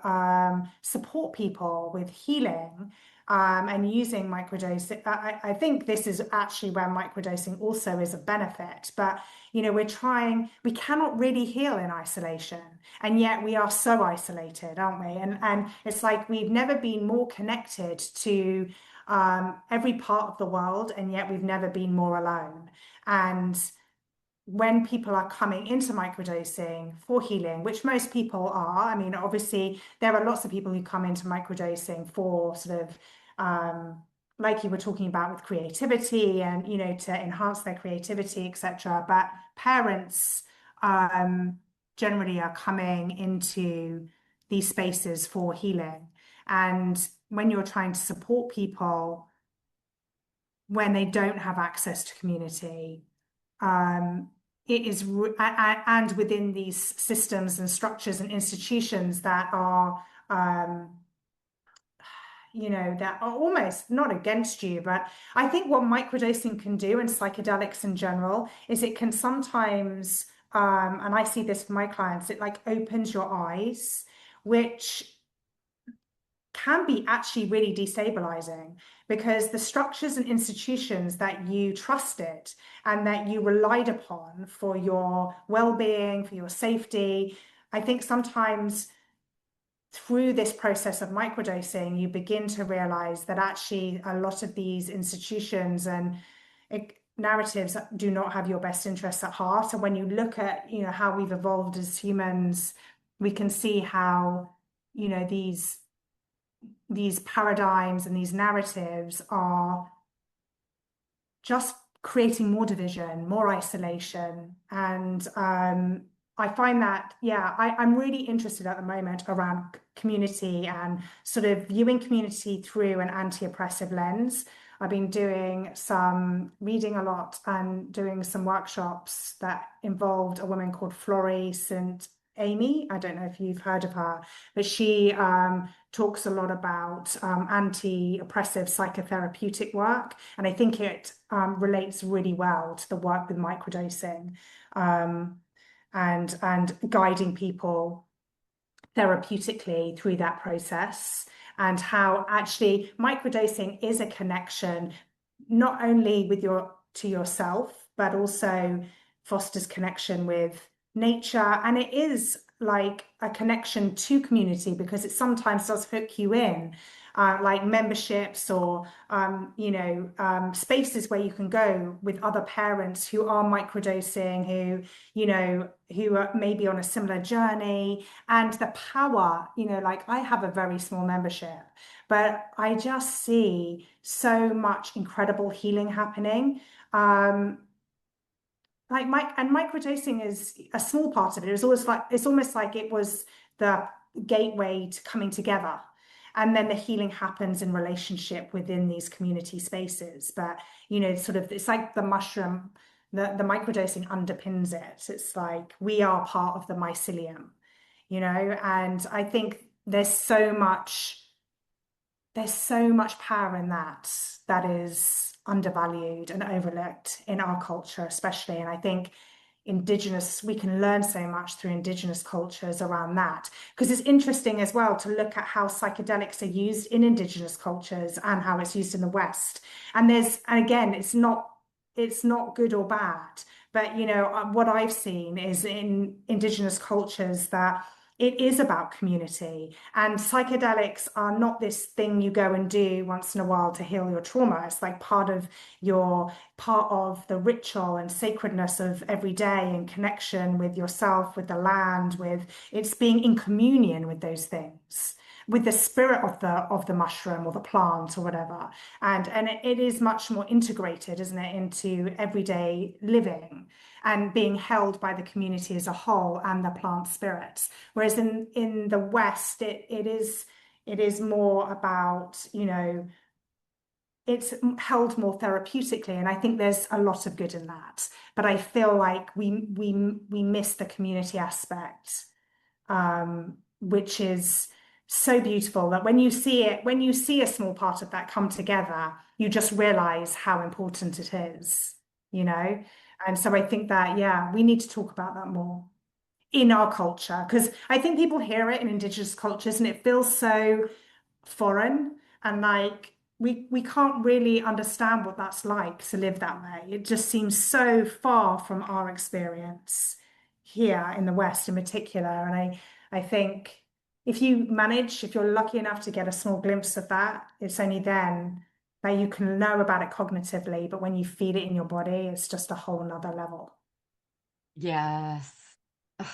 support people with healing and using microdosing. I think this is actually where microdosing also is a benefit. But, we cannot really heal in isolation. And yet we are so isolated, aren't we? And it's like we've never been more connected to every part of the world, and yet we've never been more alone. And when people are coming into microdosing for healing, which most people are, I mean, obviously, there are lots of people who come into microdosing for sort of, like you were talking about with creativity and, to enhance their creativity, etc. But parents generally are coming into these spaces for healing. And when you're trying to support people when they don't have access to community, it is, and within these systems and structures and institutions that are, that are almost not against you. But I think what microdosing can do, and psychedelics in general, is it can sometimes, and I see this for my clients, it like opens your eyes, which can be actually really destabilizing, because the structures and institutions that you trusted and that you relied upon for your well-being, for your safety, I think sometimes through this process of microdosing, you begin to realize that actually a lot of these institutions and narratives do not have your best interests at heart. And when you look at, how we've evolved as humans, we can see how, these paradigms and these narratives are just creating more division, more isolation. And I find that, I'm really interested at the moment around community and sort of viewing community through an anti-oppressive lens. I've been doing some reading a lot and doing some workshops that involved a woman called Flourish and Amy. I don't know if you've heard of her, but she talks a lot about anti-oppressive psychotherapeutic work. And I think it relates really well to the work with microdosing and guiding people therapeutically through that process, and how actually microdosing is a connection not only with to yourself, but also fosters connection with nature. And it is like a connection to community, because it sometimes does hook you in, like memberships or spaces where you can go with other parents who are microdosing, who are maybe on a similar journey. And the power, like I have a very small membership, but I just see so much incredible healing happening. Microdosing is a small part of it. It's almost like it was the gateway to coming together. And then the healing happens in relationship within these community spaces. But, sort of, it's like the mushroom, the microdosing underpins it. It's like we are part of the mycelium, and I think there's so much power in that is undervalued and overlooked in our culture, especially. And I think we can learn so much through Indigenous cultures around that, because it's interesting as well to look at how psychedelics are used in Indigenous cultures and how it's used in the West. And again, it's not good or bad, but what I've seen is in Indigenous cultures that it is about community, and psychedelics are not this thing you go and do once in a while to heal your trauma. It's like part of the ritual and sacredness of every day, and connection with yourself, with the land, with it's being in communion with those things, with the spirit of the mushroom or the plant or whatever. And it is much more integrated, isn't it, into everyday living and being held by the community as a whole and the plant spirits. Whereas in the West, it is more about, it's held more therapeutically, and I think there's a lot of good in that. But I feel like we miss the community aspect, which is so beautiful, that when you see a small part of that come together, you just realize how important it is, you know? And so I think that, yeah, we need to talk about that more in our culture, because I think people hear it in Indigenous cultures and it feels so foreign, and like we can't really understand what that's like to live that way. It just seems so far from our experience here in the West in particular. And I think if you're lucky enough to get a small glimpse of that, it's only then that you can know about it cognitively. But when you feel it in your body, it's just a whole nother level. Yes. Ugh.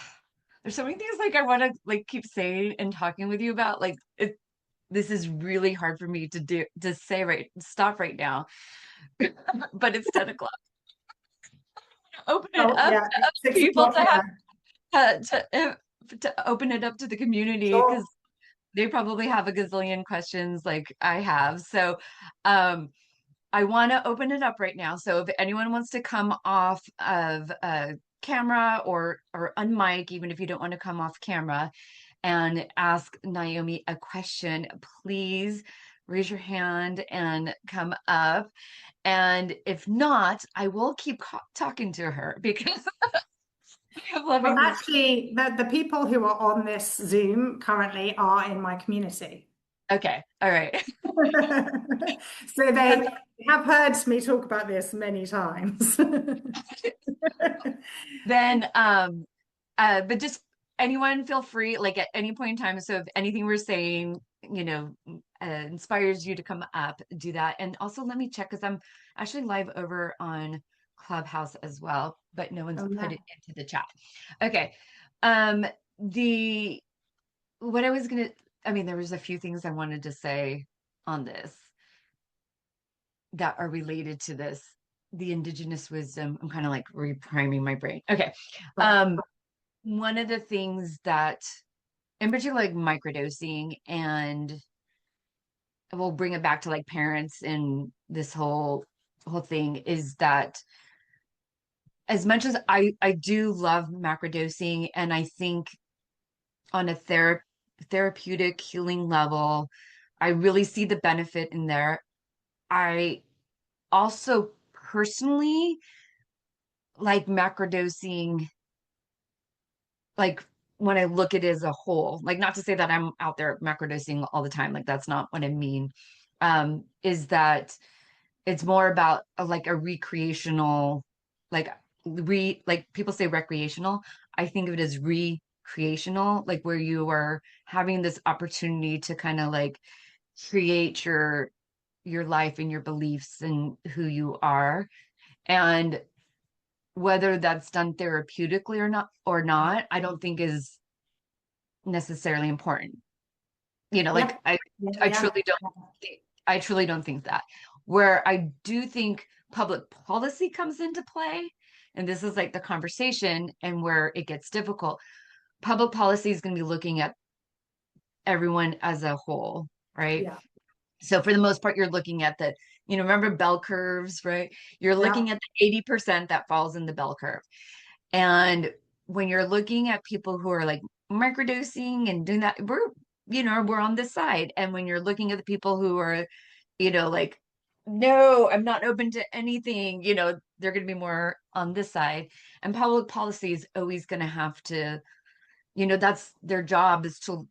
There's so many things like I want to like keep saying and talking with you about. Like this is really hard for me to say stop right now. But it's 10 o'clock. Open it Oh up yeah, to other 6 o'clock people to have here. to open it up to the community Sure. because they probably have a gazillion questions like I have. So um I want to open it up right now. So if anyone wants to come off of a camera or unmic, even if you don't want to come off camera and ask Naomi a question, please raise your hand and come up. And if not, I will keep talking to her because I'm Well, loving this. actually, the people who are on this Zoom currently are in my community. Okay, all right. So they have heard me talk about this many times. Then but just anyone feel free, like at any point in time. So if anything we're saying, inspires you to come up, do that. And also let me check because I'm actually live over on Clubhouse as well, but no one's Oh, put yeah. it into the chat. Okay. Um, the what I was gonna, I mean, there was a few things I wanted to say on this that are related to this, the Indigenous wisdom. I'm kind of like repriming my brain. Okay. Right. Um, one of the things that, in particular, like microdosing, and we'll bring it back to like parents and this whole thing is that as much as I do love macrodosing, and I think on a therapeutic healing level, I really see the benefit in there. I also personally like macrodosing, like when I look at it as a whole, like not to say that I'm out there macrodosing all the time, like that's not what I mean. Is that it's more about like a recreational, like like people say recreational. I think of it as recreational, like where you are having this opportunity to kind of like create your life and your beliefs and who you are. And whether that's done therapeutically or not, I don't think is necessarily important. Yeah. Like Yeah. I Yeah. truly don't I truly don't think that. Where I do think public policy comes into play, and this is like the conversation and where it gets difficult. Public policy is going to be looking at everyone as a whole, right? Yeah. So for the most part, you're looking at remember bell curves, right? You're Yeah. looking at the 80% that falls in the bell curve. And when you're looking at people who are like microdosing and doing that, we're on this side. And when you're looking at the people who are, like, no, I'm not open to anything, they're going to be more on this side. And public policy is always going to have to, that's their job is to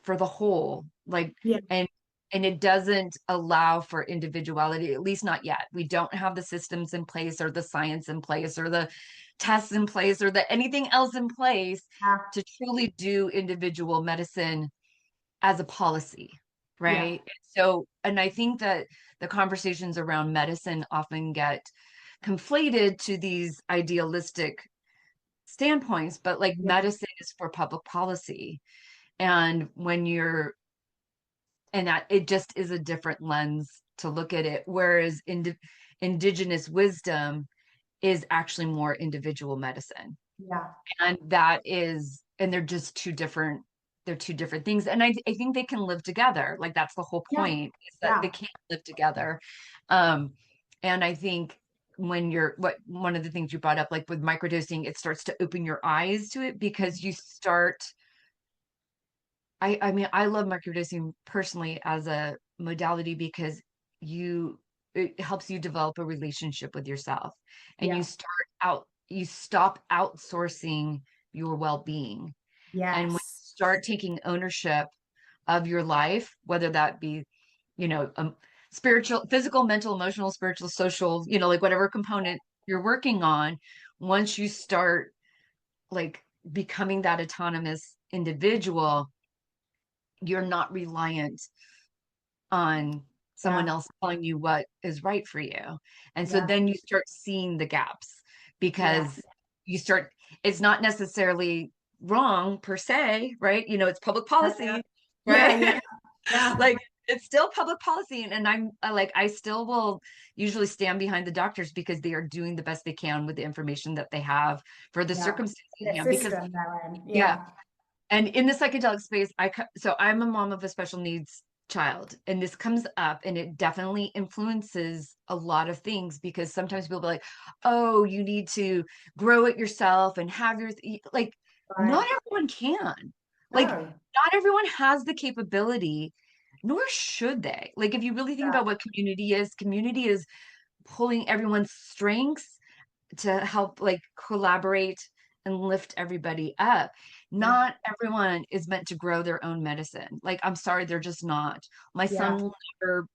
for the whole, like, Yeah. and it doesn't allow for individuality, at least not yet. We don't have the systems in place or the science in place or the tests in place or the anything else in place Yeah. to truly do individual medicine as a policy, Yeah. right? So, and I think that the conversations around medicine often get conflated to these idealistic standpoints, but like Yeah. medicine is for public policy. And and that it just is a different lens to look at it. Whereas indigenous wisdom is actually more individual medicine. Yeah. And they're two different things. And I think they can live together. Like that's the whole Yeah. point is that they Yeah. can't live together. Um, and I think one of the things you brought up, like with microdosing, it starts to open your eyes to it because you start I mean, I love microdosing personally as a modality because you it helps you develop a relationship with yourself, and Yeah. you stop outsourcing your well-being. And when you Yes. start taking ownership of your life, whether that be, spiritual, physical, mental, emotional, spiritual, social, like whatever component you're working on, once you start like becoming that autonomous individual, you're not reliant on someone Yeah. else telling you what is right for you. And so Yeah. then you start seeing the gaps, Yeah. because you start, it's not necessarily wrong per se, right? It's public policy, Yeah. right? Yeah. Yeah. Like, it's still public policy. And I still will usually stand behind the doctors because they are doing the best they can with the information that they have for the Yeah. circumstances at The hand. Because, system they're in. yeah. Yeah. And in the psychedelic space, so I'm a mom of a special needs child, and this comes up, and it definitely influences a lot of things, because sometimes people be like, oh, you need to grow it yourself and have like, not Right. everyone can. Like, No. not everyone has the capability, nor should they. Like, if you really think Yeah. about what community is pulling everyone's strengths to help like collaborate and lift everybody up. Yeah. Not everyone is meant to grow their own medicine. Like, I'm sorry, they're just not. My Yeah. son will never,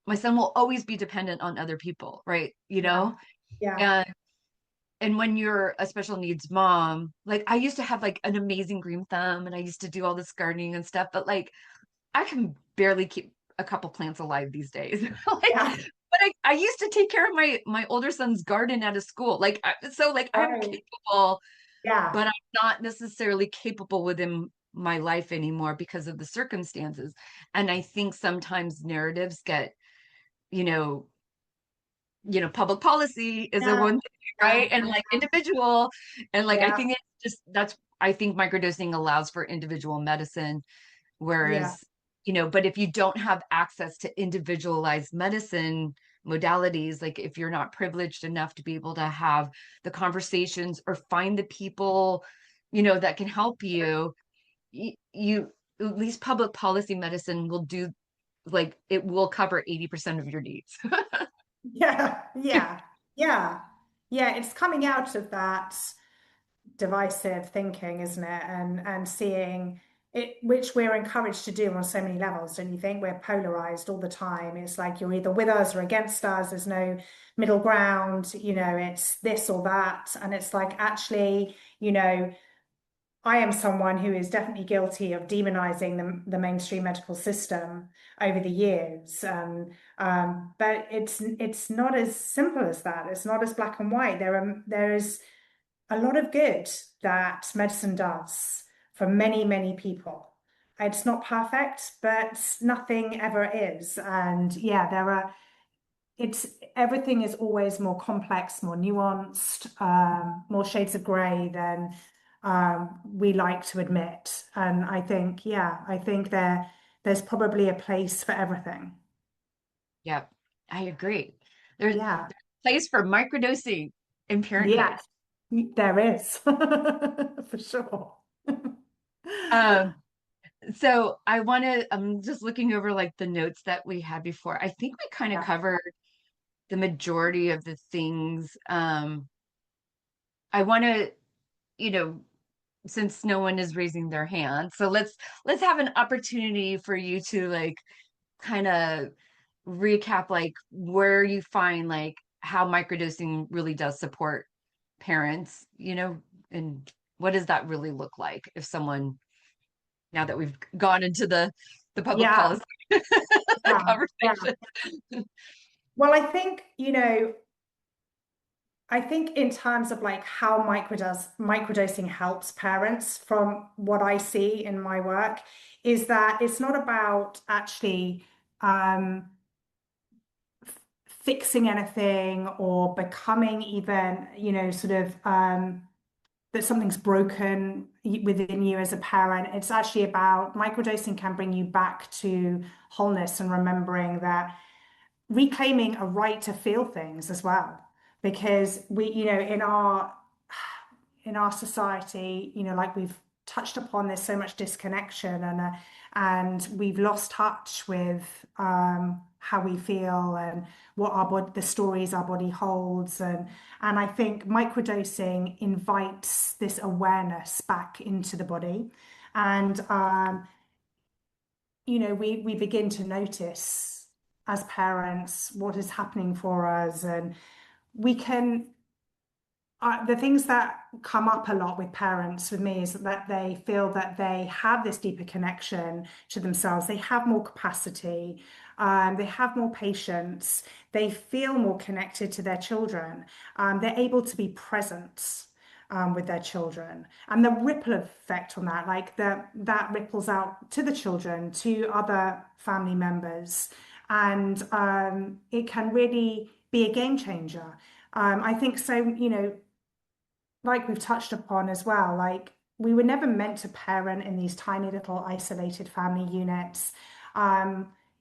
my son will always be dependent on other people, right? Yeah. Yeah. And when you're a special needs mom, like, I used to have like an amazing green thumb, and I used to do all this gardening and stuff, but like, I can barely keep a couple plants alive these days. Like, Yeah. but I used to take care of my older son's garden at a school. Like, so like, I'm Right. capable, Yeah. but I'm not necessarily capable within my life anymore because of the circumstances. And I think sometimes narratives get, you know, public policy is a Yeah. one thing, Yeah. right? And like individual, and like, I Yeah. think I think microdosing allows for individual medicine. Yeah. Whereas, but if you don't have access to individualized medicine modalities, like if you're not privileged enough to be able to have the conversations or find the people, that can help you, you at least public policy medicine will do, like, it will cover 80% of your needs. Yeah. Yeah. Yeah. Yeah. It's coming out of that divisive thinking, isn't it? And seeing it, which we're encouraged to do on so many levels. Don't you think? We're polarized all the time. It's like you're either with us or against us. There's no middle ground. It's this or that. And it's like, actually, I am someone who is definitely guilty of demonizing the mainstream medical system over the years. But it's not as simple as that. It's not as black and white. There is a lot of good that medicine does for many, many people. It's not perfect, but nothing ever is. And yeah, it's everything is always more complex, more nuanced, more shades of gray than we like to admit. And I think, yeah, I think there's probably a place for everything. Yep, I agree. There's Yeah, a place for microdosing in parenthood. yes, there is for sure. Um, So I'm just looking over like the notes that we had before. I think we kind of Yeah, covered the majority of the things. I want to, you know, since no one is raising their hand, so let's have an opportunity for you to like kind of recap like where you find like how microdosing really does support parents, and what does that really look like if someone, now that we've gone into the public yeah, policy yeah, yeah. conversation. Well, I think in terms of like how microdosing helps parents, from what I see in my work, is that it's not about actually um, fixing anything or becoming even, sort of that something's broken within you as a parent. It's actually about microdosing can bring you back to wholeness and remembering that, reclaiming a right to feel things as well, because we in our society, like we've touched upon, there's so much disconnection, and we've lost touch with how we feel and what our body, the stories our body holds, and I think microdosing invites this awareness back into the body, and we begin to notice as parents what is happening for us, and we can the things that come up a lot with parents with me is that they feel that they have this deeper connection to themselves. They have more capacity, they have more patience, they feel more connected to their children, they're able to be present with their children, and the ripple effect on that, like that ripples out to the children, to other family members, and it can really be a game changer. I think so, like we've touched upon as well, like we were never meant to parent in these tiny little isolated family units.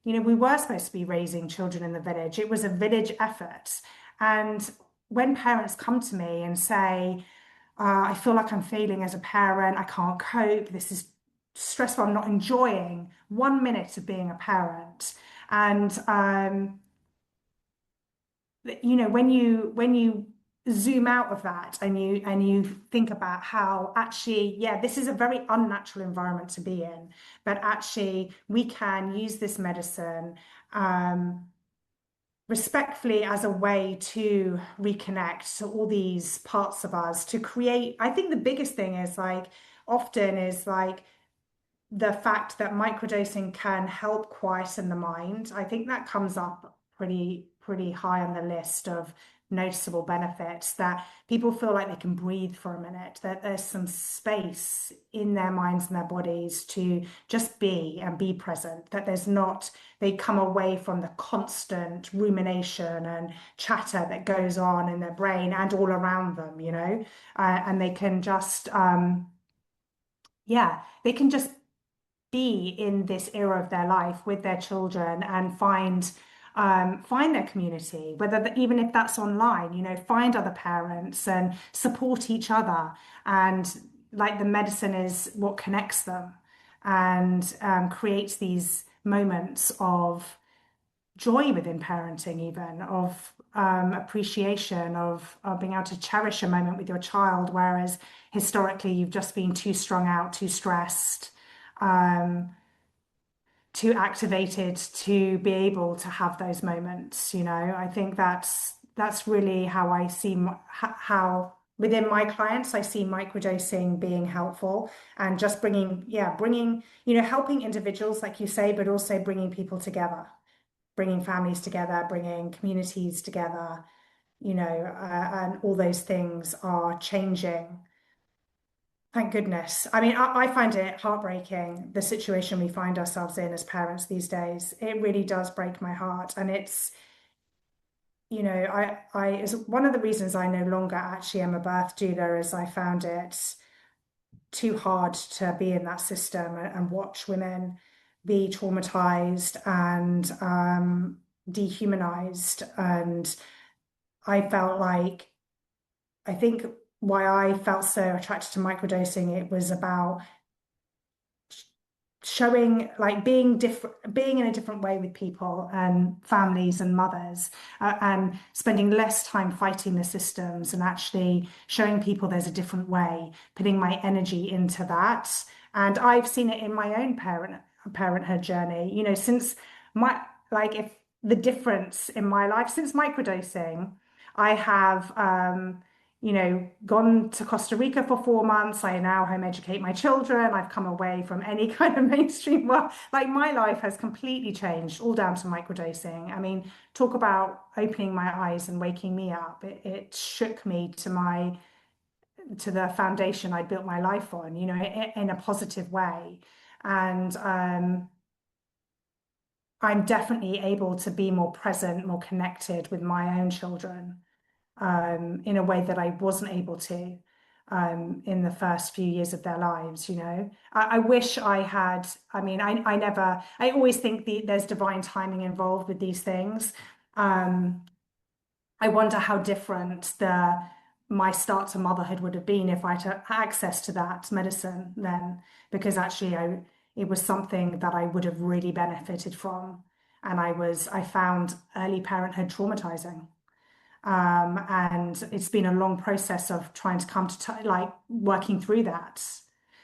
We were supposed to be raising children in the village. It was a village effort. And when parents come to me and say, I feel like I'm failing as a parent, I can't cope, this is stressful, I'm not enjoying 1 minute of being a parent. And when you zoom out of that and you think about how actually, yeah, this is a very unnatural environment to be in, but actually we can use this medicine respectfully as a way to reconnect to all these parts of us, to create. I think the biggest thing is like often is like the fact that microdosing can help quieten the mind. I think that comes up pretty high on the list of noticeable benefits, that people feel like they can breathe for a minute, that there's some space in their minds and their bodies to just be and be present, that there's not, they come away from the constant rumination and chatter that goes on in their brain and all around them, and they can just, yeah, they can just be in this era of their life with their children and find their community, even if that's online, find other parents and support each other. And like the medicine is what connects them and creates these moments of joy within parenting, even of appreciation of being able to cherish a moment with your child, whereas historically you've just been too strung out, too stressed, too activated to be able to have those moments. I think that's really how I see how within my clients I see microdosing being helpful, and just bringing helping individuals like you say, but also bringing people together, bringing families together, bringing communities together, and all those things are changing. Thank goodness. I mean, I find it heartbreaking, the situation we find ourselves in as parents these days. It really does break my heart. And it's, is one of the reasons I no longer actually am a birth doula, is I found it too hard to be in that system and watch women be traumatized and dehumanized. And I felt like, I think why I felt so attracted to microdosing, it was about showing, like being different, being in a different way with people and families and mothers, and spending less time fighting the systems and actually showing people there's a different way, putting my energy into that. And I've seen it in my own parenthood journey, since my, like if the difference in my life since microdosing, I have gone to Costa Rica for 4 months. I now home educate my children. I've come away from any kind of mainstream work. Like my life has completely changed, all down to microdosing. I mean, talk about opening my eyes and waking me up. It shook me to the foundation I built my life on, in a positive way. And I'm definitely able to be more present, more connected with my own children, in a way that I wasn't able to in the first few years of their lives. I wish I had. I mean, I always think there's divine timing involved with these things. I wonder how different my start to motherhood would have been if I had access to that medicine then, because actually it was something that I would have really benefited from. And I found early parenthood traumatizing. And it's been a long process of trying to come to like working through that.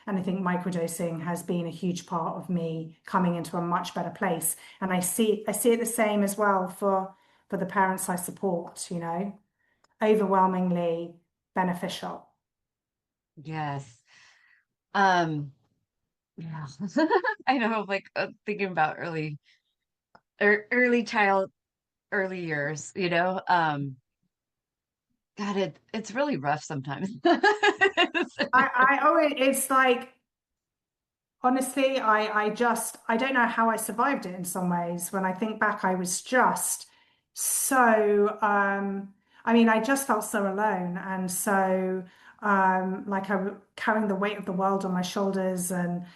And I think microdosing has been a huge part of me coming into a much better place. And I see it the same as well for the parents I support, you know, overwhelmingly beneficial. Yes. Um, yeah. I know, like thinking about early child, early years, you know. God, it's really rough sometimes. It's like, honestly, I don't know how I survived it in some ways. When I think back, I was just so, I mean, I just felt so alone and so, like I was carrying the weight of the world on my shoulders and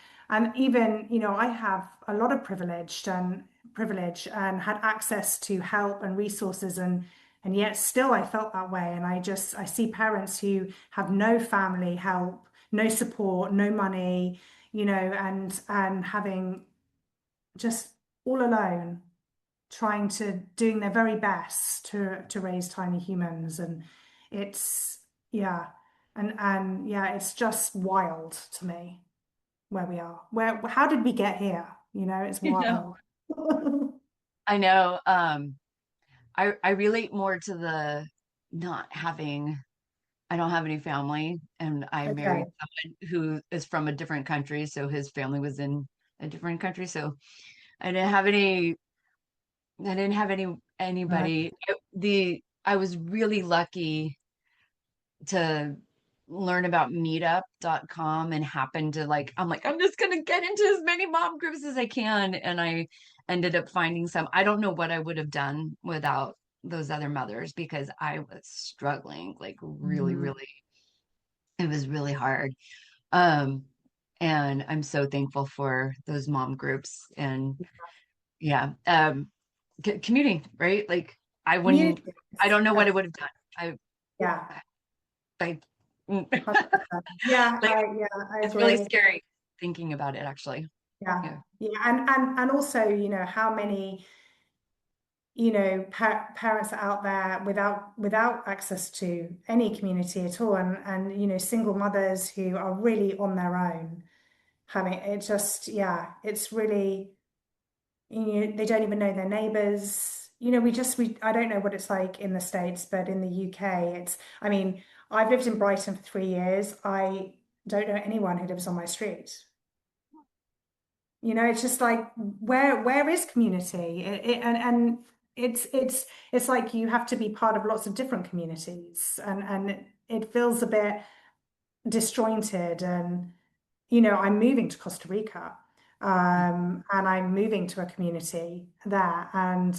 even, you know, I have a lot of privilege and had access to help and resources and yet still I felt that way. And I see parents who have no family help, no support, no money, you know, and having just all alone, trying to doing their very best to raise tiny humans, and it's yeah, and yeah, it's just wild to me where we are. Where how did we get here? You know, it's You know, wild. I know. I relate more to the not having, I don't have any family, and I married Okay. someone who is from a different country, so his family was in a different country. So I didn't have any, I didn't have Right. anybody. I was really lucky to learn about meetup.com and happened to like, I'm like, I'm just gonna get into as many mom groups as I can. And I ended up finding some. I don't know what I would have done without those other mothers because I was struggling, like really, Mm. really, it was really hard. Um, and I'm so thankful for those mom groups and yeah, commuting, right? Like I wouldn't, Communities. I don't know what Yes. I would have done. Yeah. I, 100%. Yeah, like I it's really agree. scary thinking about it actually. Yeah. Yeah. Yeah. And also, you know, how many, you know, parents are out there without access to any community at all, and you know, single mothers who are really on their own, having it just, yeah, it's really, you know, they don't even know their neighbors. You know, we I don't know what it's like in the States, but in the UK, I mean, I've lived in Brighton for 3 years. I don't know anyone who lives on my street. You know, it's just like where is community? And it's like you have to be part of lots of different communities, and it feels a bit disjointed. And you know, I'm moving to Costa Rica, and I'm moving to a community there, and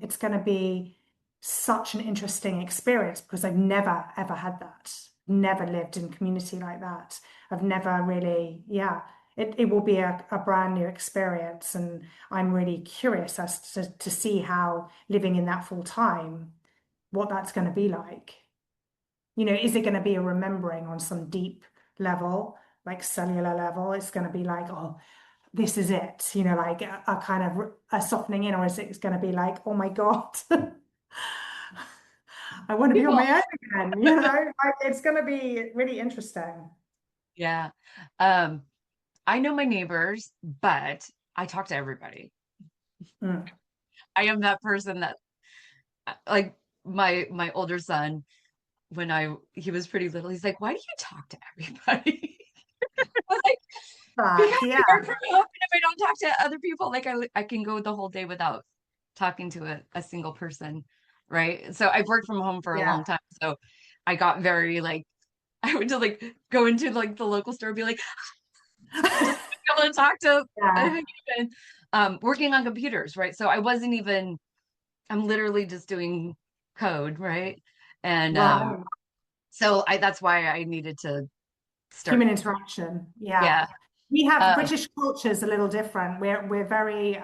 it's going to be such an interesting experience because I've never ever had that, never lived in community like that. I've never really, yeah. It will be a brand new experience, and I'm really curious as to see how living in that full time, what that's going to be like. You know, is it going to be a remembering on some deep level, like cellular level? It's going to be like, oh, this is it, you know, like a kind of a softening in, or is it going to be like, oh my God, I want to be on People, my own again, you know? Like, it's going to be really interesting. yeah. Um, I know my neighbors, but I talk to everybody. Mm. I am that person that like my older son, when he was pretty little, he's like, why do you talk to everybody? I was like, because But I yeah, work from home, and if I don't talk to other people, like I can go the whole day without talking to a single person, right? So I've worked from home for a yeah, long time, so I got very like I would just like go into like the local store and be like just be able to talk to a yeah, human, working on computers, right? So I wasn't even I'm literally just doing code, right? And right. so I that's why I needed to start. Human interaction. Yeah. Yeah. We have Um, British culture is a little different. We're very,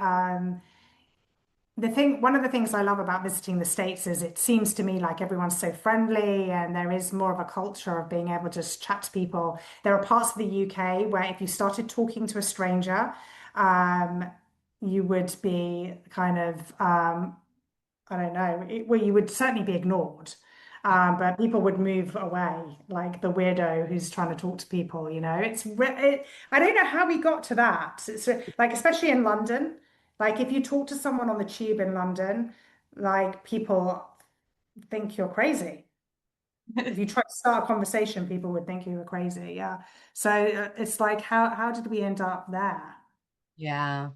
one of the things I love about visiting the States is it seems to me like everyone's so friendly and there is more of a culture of being able to just chat to people. There are parts of the UK where if you started talking to a stranger, um, you would be kind of, I don't know, well, you would certainly be ignored. But people would move away, like the weirdo who's trying to talk to people, you know. I don't know how we got to that. It's like, especially in London, like if you talk to someone on the tube in London, like people think you're crazy. If you try to start a conversation, people would think you were crazy. Yeah. So it's like, how did we end up there? Yeah.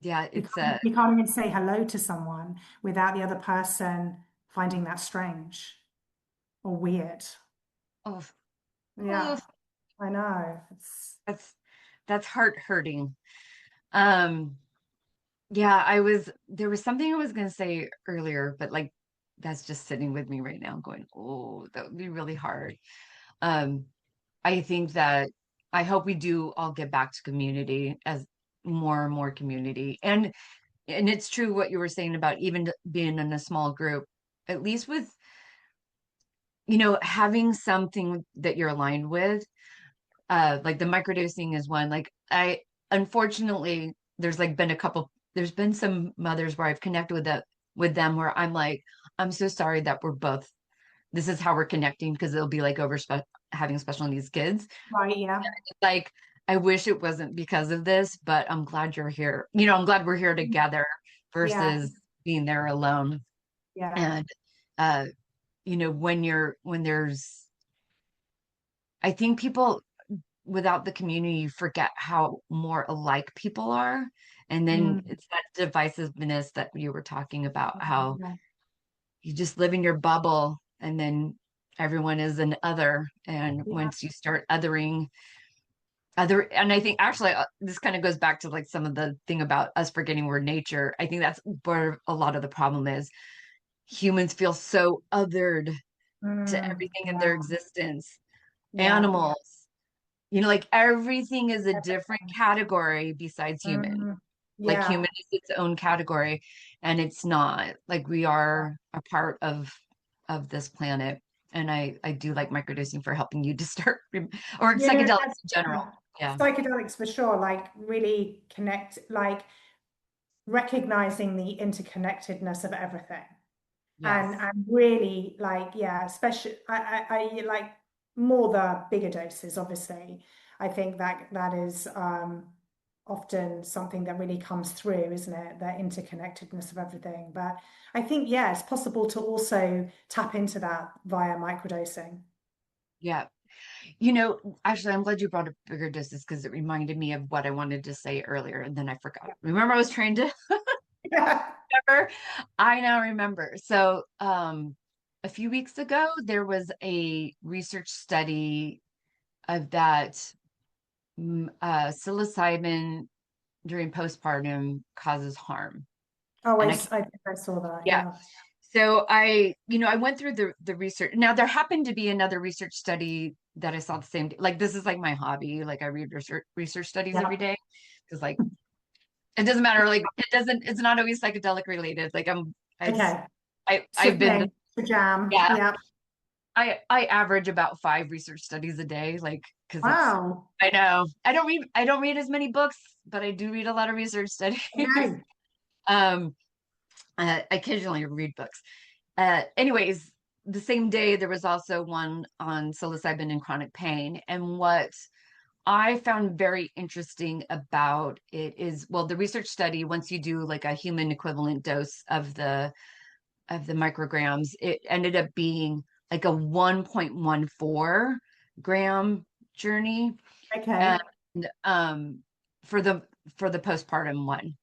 Yeah, it's You can't even say hello to someone without the other person finding that strange or weird. oh, oh, Yeah, I know. It's that's heart hurting. Um, yeah, there was something I was gonna say earlier, but like that's just sitting with me right now, going, oh, that would be really hard. Um, I think that I hope we do all get back to community as more and more community. And it's true what you were saying about even being in a small group, at least with, having something that you're aligned with. Like the microdosing is one. Like unfortunately, there's been some mothers where I've connected with them where I'm like, I'm so sorry that this is how we're connecting because it'll be like having special needs kids. right. Yeah. Like, I wish it wasn't because of this, but I'm glad you're here. I'm glad we're here together Yeah. versus being there alone. Yeah. And, uh, when I think people without the community forget how more alike people are. And then Mm, it's that divisiveness that you were talking about, how yeah. you just live in your bubble and then everyone is an other. And Yeah. once you start othering, and I think actually this kind of goes back to like some of the thing about us forgetting we're nature. I think that's where a lot of the problem is. Humans feel so othered to everything in their Yeah. existence. Yeah. Animals, like everything is a different category besides human. Mm, Like yeah. human is its own category, and it's not. Like we are a part of this planet. And I do like microdosing for helping you to start or You know, psychedelics that's, in general. yeah. Yeah. Psychedelics for sure, like really connect, like recognizing the interconnectedness of everything. Yes. And really like yeah, especially I like more the bigger doses, obviously. I think that is often something that really comes through, isn't it? The interconnectedness of everything. But I think yeah, it's possible to also tap into that via microdosing. Yeah. Actually, I'm glad you brought up bigger doses because it reminded me of what I wanted to say earlier, and then I forgot. Remember, I was trying to Yeah. remember. I now remember. So, a few weeks ago, there was a research study of that psilocybin during postpartum causes harm. Oh, And I think I saw that. yeah. Yeah. So I went through the research. Now there happened to be another research study that I saw the same day. Like this is like my hobby. Like I read research studies every Yeah. day because like it doesn't matter. Like it's not always psychedelic related. Like Okay. I've been Swimming, for jam. yeah. Yeah. I average about 5 research studies a day, like because Wow. I know I don't read as many books, but I do read a lot of research studies. Okay. um, I occasionally read books. Anyways, the same day there was also one on psilocybin and chronic pain, and what I found very interesting about it is, well, the research study, once you do like a human equivalent dose of the micrograms, it ended up being like a 1.14 gram journey. And Okay. for the postpartum one.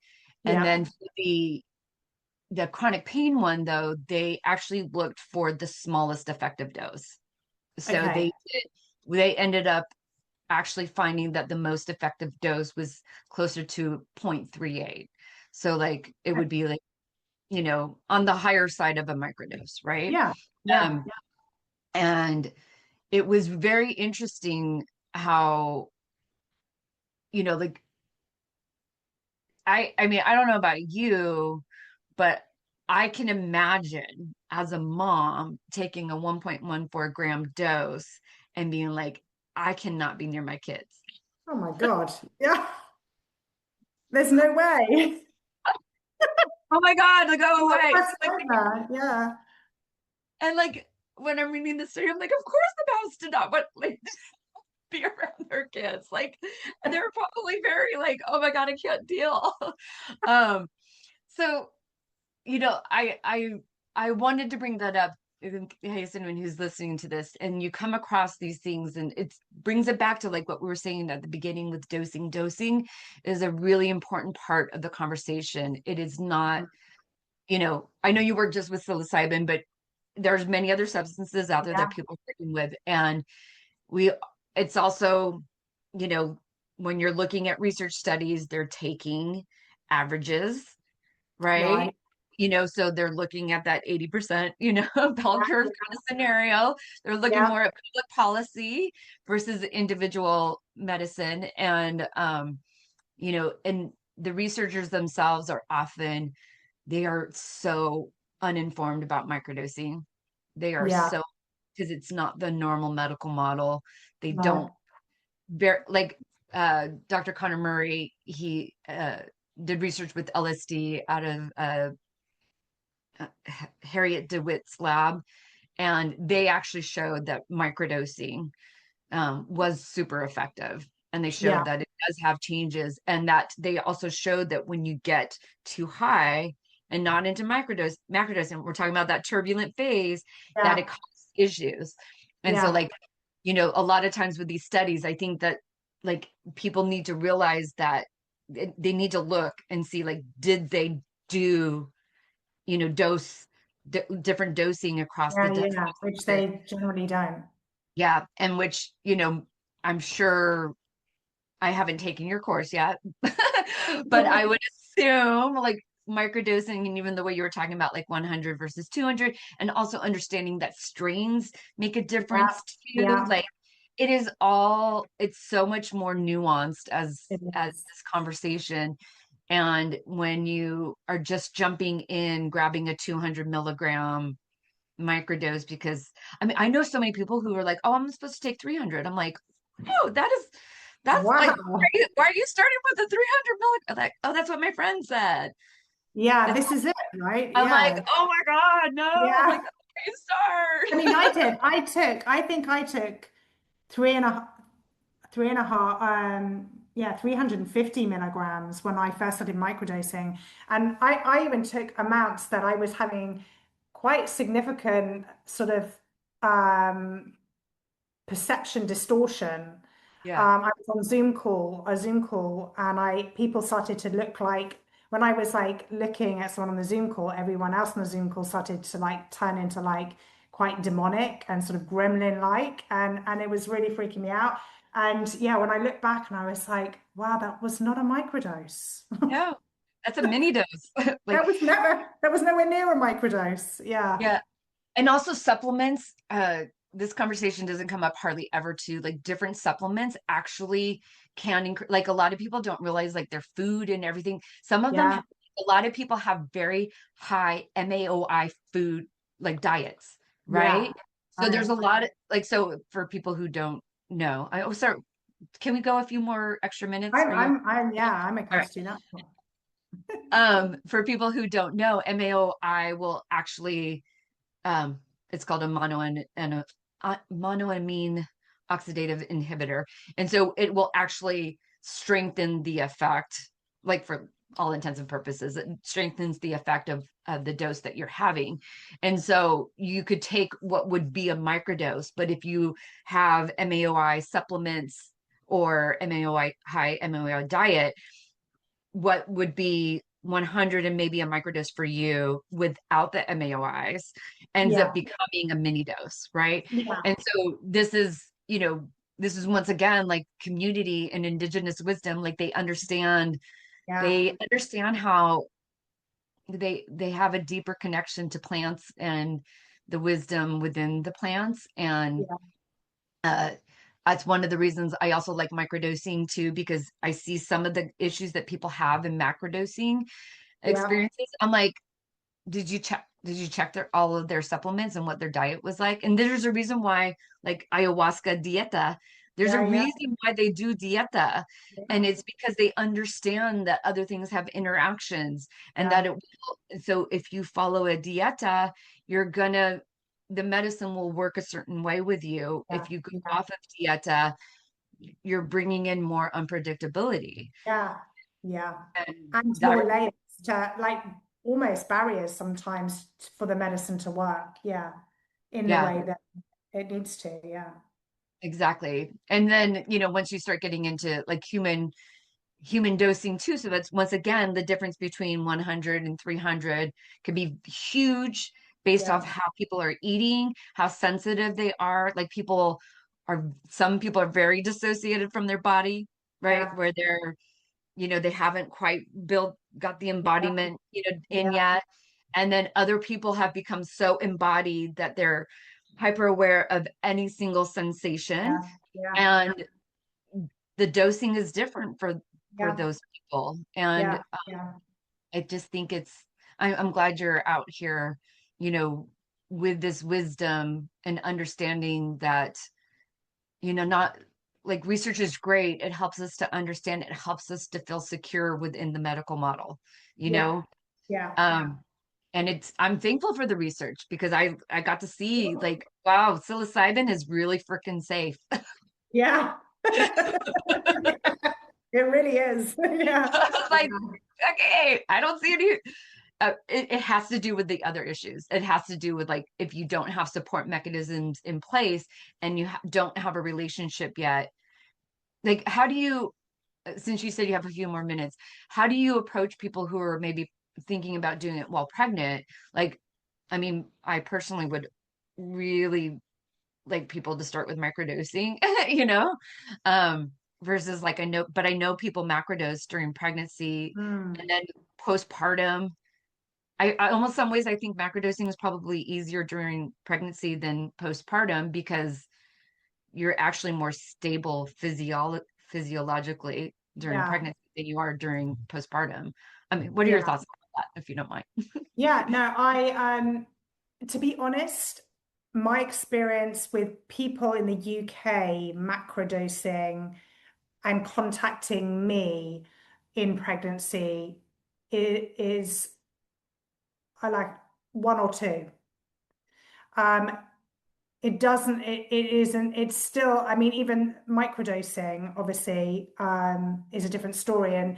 And Yeah. then for the chronic pain one though, they actually looked for the smallest effective dose. So Okay. they ended up actually finding that the most effective dose was closer to 0.38. So like it would be like, on the higher side of a microdose, right? Yeah. Yeah. Um, and it was very interesting how, like I mean, I don't know about you, but I can imagine as a mom taking a 1.14 gram dose and being like, I cannot be near my kids. Oh my God. Yeah. There's no way. Oh my God, like, go away. That's nightmare. Yeah. And like when I'm reading the story, I'm like, of course the mouse did not want like be around their kids. Like they were probably very like, oh my God, I can't deal. So I wanted to bring that up in case anyone who's listening to this and you come across these things, and it brings it back to like what we were saying at the beginning with dosing. Dosing is a really important part of the conversation. It is not, I know you work just with psilocybin, but there's many other substances out there Yeah. that people are working with. And it's also, you know, when you're looking at research studies, they're taking averages, right? Right. So they're looking at that 80%, bell curve kind of scenario. They're looking Yeah. more at public policy versus individual medicine. And, and the researchers themselves are often, they are so uninformed about microdosing. They are Yeah. so, because it's not the normal medical model. They don't, No. like Dr. Connor Murray, he did research with LSD out of Harriet DeWitt's lab, and they actually showed that microdosing was super effective. And they showed Yeah. that it does have changes, and that they also showed that when you get too high and not into macrodosing, we're talking about that turbulent phase, that Yeah. it causes issues. And so Yeah. like, a lot of times with these studies, I think that like people need to realize that they need to look and see like, did they do, dose different dosing across the Yeah. Yeah. Which they generally don't. yeah, and which, I'm sure I haven't taken your course yet, but I would assume like microdosing, and even the way you were talking about like 100 versus 200, and also understanding that strains make a Yeah. difference too. Yeah. Like it's so much more nuanced It as is. this conversation. And when you are just jumping in, grabbing a 200 milligram microdose, because I mean, I know so many people who are like, oh, I'm supposed to take 300. I'm like, oh, that's like, Wow. why are you starting with the 300 milligram? Like, oh, that's what my friend said. Yeah. It's, This is it, right? I'm like, Yeah. oh my God, no, like, Yeah. okay, I mean, start. I think I took three and a three and a half, yeah, 350 milligrams when I first started microdosing. And I even took amounts that I was having quite significant sort of um, perception distortion. Yeah. I was on a Zoom call, and people started to look like, when I was like looking at someone on the Zoom call, everyone else on the Zoom call started to like turn into like quite demonic and sort of gremlin-like, and it was really freaking me out. And yeah, when I look back and I was like, wow, that was not a microdose. No, that's a mini dose. Like, That was nowhere near a microdose. Yeah. yeah. And also supplements, this conversation doesn't come up hardly ever too. Like different supplements actually can like a lot of people don't realize like their food and everything. Some of them Yeah. a lot of people have very high MAOI food like diets, Yeah. right? So there's I, a lot of like, so for people who don't know, sorry, can we go a few more extra minutes? Are you yeah, I'm all okay right? to do that. For people who don't know, MAOI will actually um, it's called a monoamine oxidative inhibitor. And so it will actually strengthen the effect, like for all intents and purposes, it strengthens the effect of the dose that you're having. And so you could take what would be a microdose, but if you have MAOI supplements or MAOI high MAOI diet, what would be 100 and maybe a microdose for you without the MAOIs ends up Yeah. becoming a mini dose, right? Yeah. And so this is once again like community and indigenous wisdom, like Yeah. they understand how they have a deeper connection to plants and the wisdom within the plants. And Yeah. uh that's one of the reasons I also like microdosing too, because I see some of the issues that people have in macrodosing Yeah. experiences. I'm like, did you check all of their supplements and what their diet was like? And there's a reason why, like ayahuasca dieta, there's a Yeah, yeah, reason why they do dieta. And yeah, it's because they understand that other things have interactions and yeah, that it will. So if you follow a dieta, the medicine will work a certain way with you. yeah, If you go yeah, off of dieta, you're bringing in more unpredictability. yeah, yeah. And And that more layers to like almost barriers sometimes for the medicine to work. Yeah, in the yeah. way that it needs to. Yeah, Exactly. And then, once you start getting into like human dosing too, so that's once again the difference between 100 and 300 could be huge based off yeah, how people are eating, how sensitive they are. Like some people are very dissociated from their body, right? yeah, Where they haven't quite got the yeah, embodiment, in yeah, yet. And then other people have become so embodied that they're hyper aware of any single sensation. yeah, yeah, And the dosing is different for yeah, those people. And yeah, yeah, I just think I'm glad you're out here, you know, with this wisdom and understanding that, not like research is great. It helps us to understand, it helps us to feel secure within the medical model, you yeah, know? yeah. Um, and I'm thankful for the research because I got to see like, wow, psilocybin is really freaking safe. Yeah. It really is. Yeah. Like, okay, I don't see any. It has to do with the other issues. It has to do with like if you don't have support mechanisms in place and you don't have a relationship yet. Like, how do you, since you said you have a few more minutes, how do you approach people who are maybe thinking about doing it while pregnant? Like, I mean, I personally would really like people to start with microdosing, you know, versus like I know people macrodose during pregnancy Mm, and then postpartum. I almost some ways I think macrodosing is probably easier during pregnancy than postpartum because you're actually more stable physiologically during yeah. pregnancy than you are during postpartum. I mean, what are your Yeah. thoughts on that, if you don't mind? Yeah. No, to be honest, my experience with people in the UK macrodosing and contacting me in pregnancy is I like one or two. Um, it isn't, it's still, I mean, even microdosing obviously is a different story. And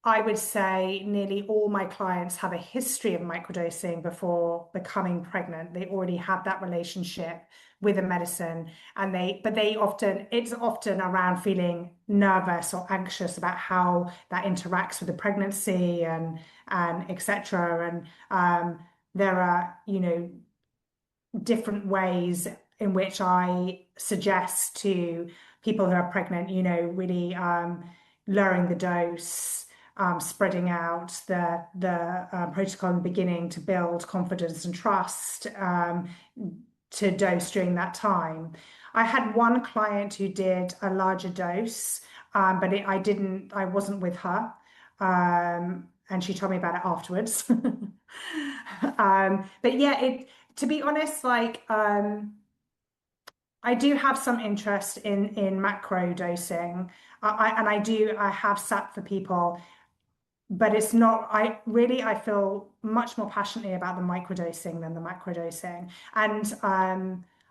I would say nearly all my clients have a history of microdosing before becoming pregnant. They already have that relationship with a medicine, and it's often around feeling nervous or anxious about how that interacts with the pregnancy and etc. And there are, different ways in which I suggest to people who are pregnant, really lowering the dose, spreading out the protocol in the beginning to build confidence and trust, to dose during that time. I had one client who did a larger dose, but I wasn't with her. And she told me about it afterwards. But yeah, to be honest, like I do have some interest in macro dosing. I have sat for people, but it's not, I feel much more passionately about the microdosing than the macrodosing. And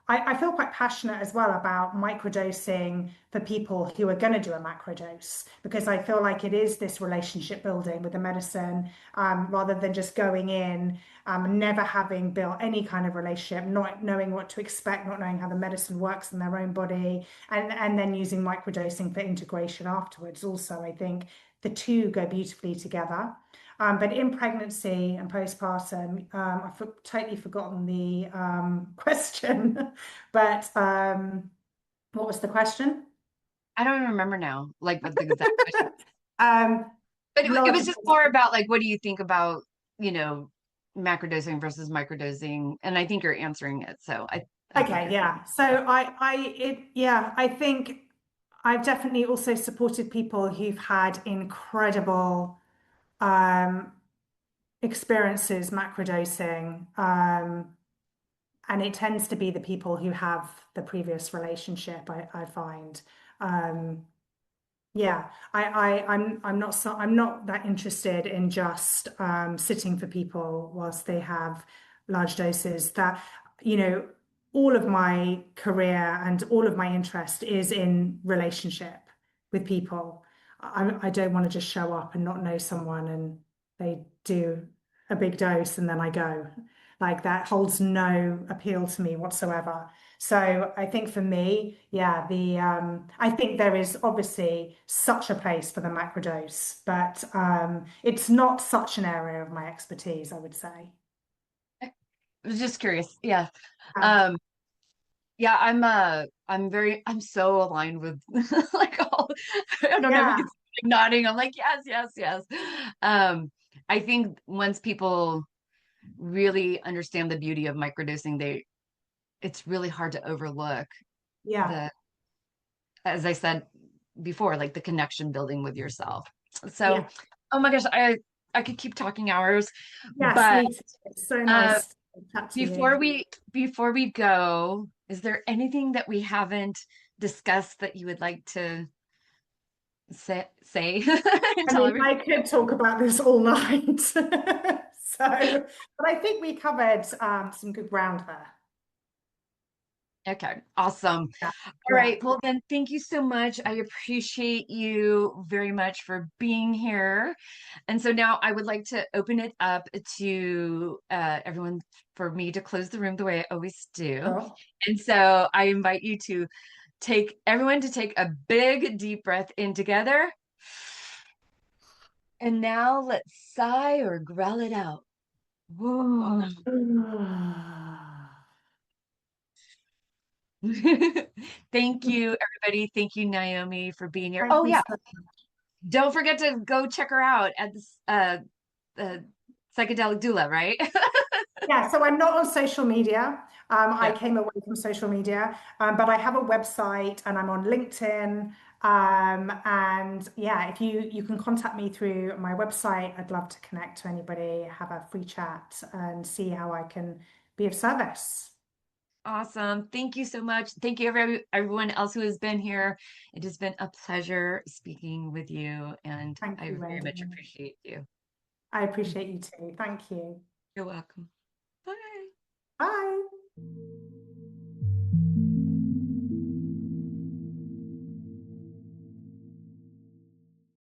I feel quite passionate as well about microdosing for people who are going to do a macrodose, because I feel like it is this relationship building with the medicine, rather than just going in, never having built any kind of relationship, not knowing what to expect, not knowing how the medicine works in their own body, and then using microdosing for integration afterwards. Also, I think the two go beautifully together. But in pregnancy and postpartum, I've totally forgotten the question. But what was the question? I don't even remember now, like what the exact question. Um, But it lower was the just more about like, what do you think about, you know, macrodosing versus microdosing? And I think you're answering it. So I think Okay, you're, yeah. So yeah, I think I've definitely also supported people who've had incredible um, experiences macrodosing, and it tends to be the people who have the previous relationship, I find. Um, yeah, I'm not that interested in just sitting for people whilst they have large doses. That, you know, all of my career and all of my interest is in relationship with people. I don't want to just show up and not know someone and they do a big dose and then I go. Like that holds no appeal to me whatsoever. So I think for me, yeah, the I think there is obviously such a place for the macrodose, but it's not such an area of my expertise, I would say. I was just curious. Yeah. Yeah, Um, yeah, I'm so aligned with like all, I don't know if you yeah, can see me nodding. I'm like, yes, yes, yes. Um, I think once people really understand the beauty of microdosing, it's really hard to overlook yeah. the, as I said before, like the connection building with yourself. So, Yeah. oh my gosh, I could keep talking hours, Yes, but me too. It's so uh, nice to chat to you. before we go, is there anything that we haven't discussed that you would like to say and I tell mean, everybody? I could talk about this all night. So, but I think we covered some good ground there. Okay, awesome. Yeah. All Yeah. right. Well, then, thank you so much. I appreciate you very much for being here. And so now I would like to open it up to everyone for me to close the room the way I always do. Sure. And so I invite you to take everyone to take a big deep breath in together. And now let's sigh or growl it out. Whoa. Thank you, everybody. Thank you, Naomi, for being here. Thank Oh, you yeah. so Don't forget to go check her out at this uh Psychedelic Doula, right? Yeah, so I'm not on social media. I Yeah. came away from social media, but I have a website and I'm on LinkedIn. And yeah, if you can contact me through my website, I'd love to connect to anybody, have a free chat, and see how I can be of service. Awesome. Thank you so much. Thank you, everyone else who has been here. It has been a pleasure speaking with you, and Thank I you, very Wendy. much appreciate you. I appreciate you too. Thank you. You're welcome. Bye.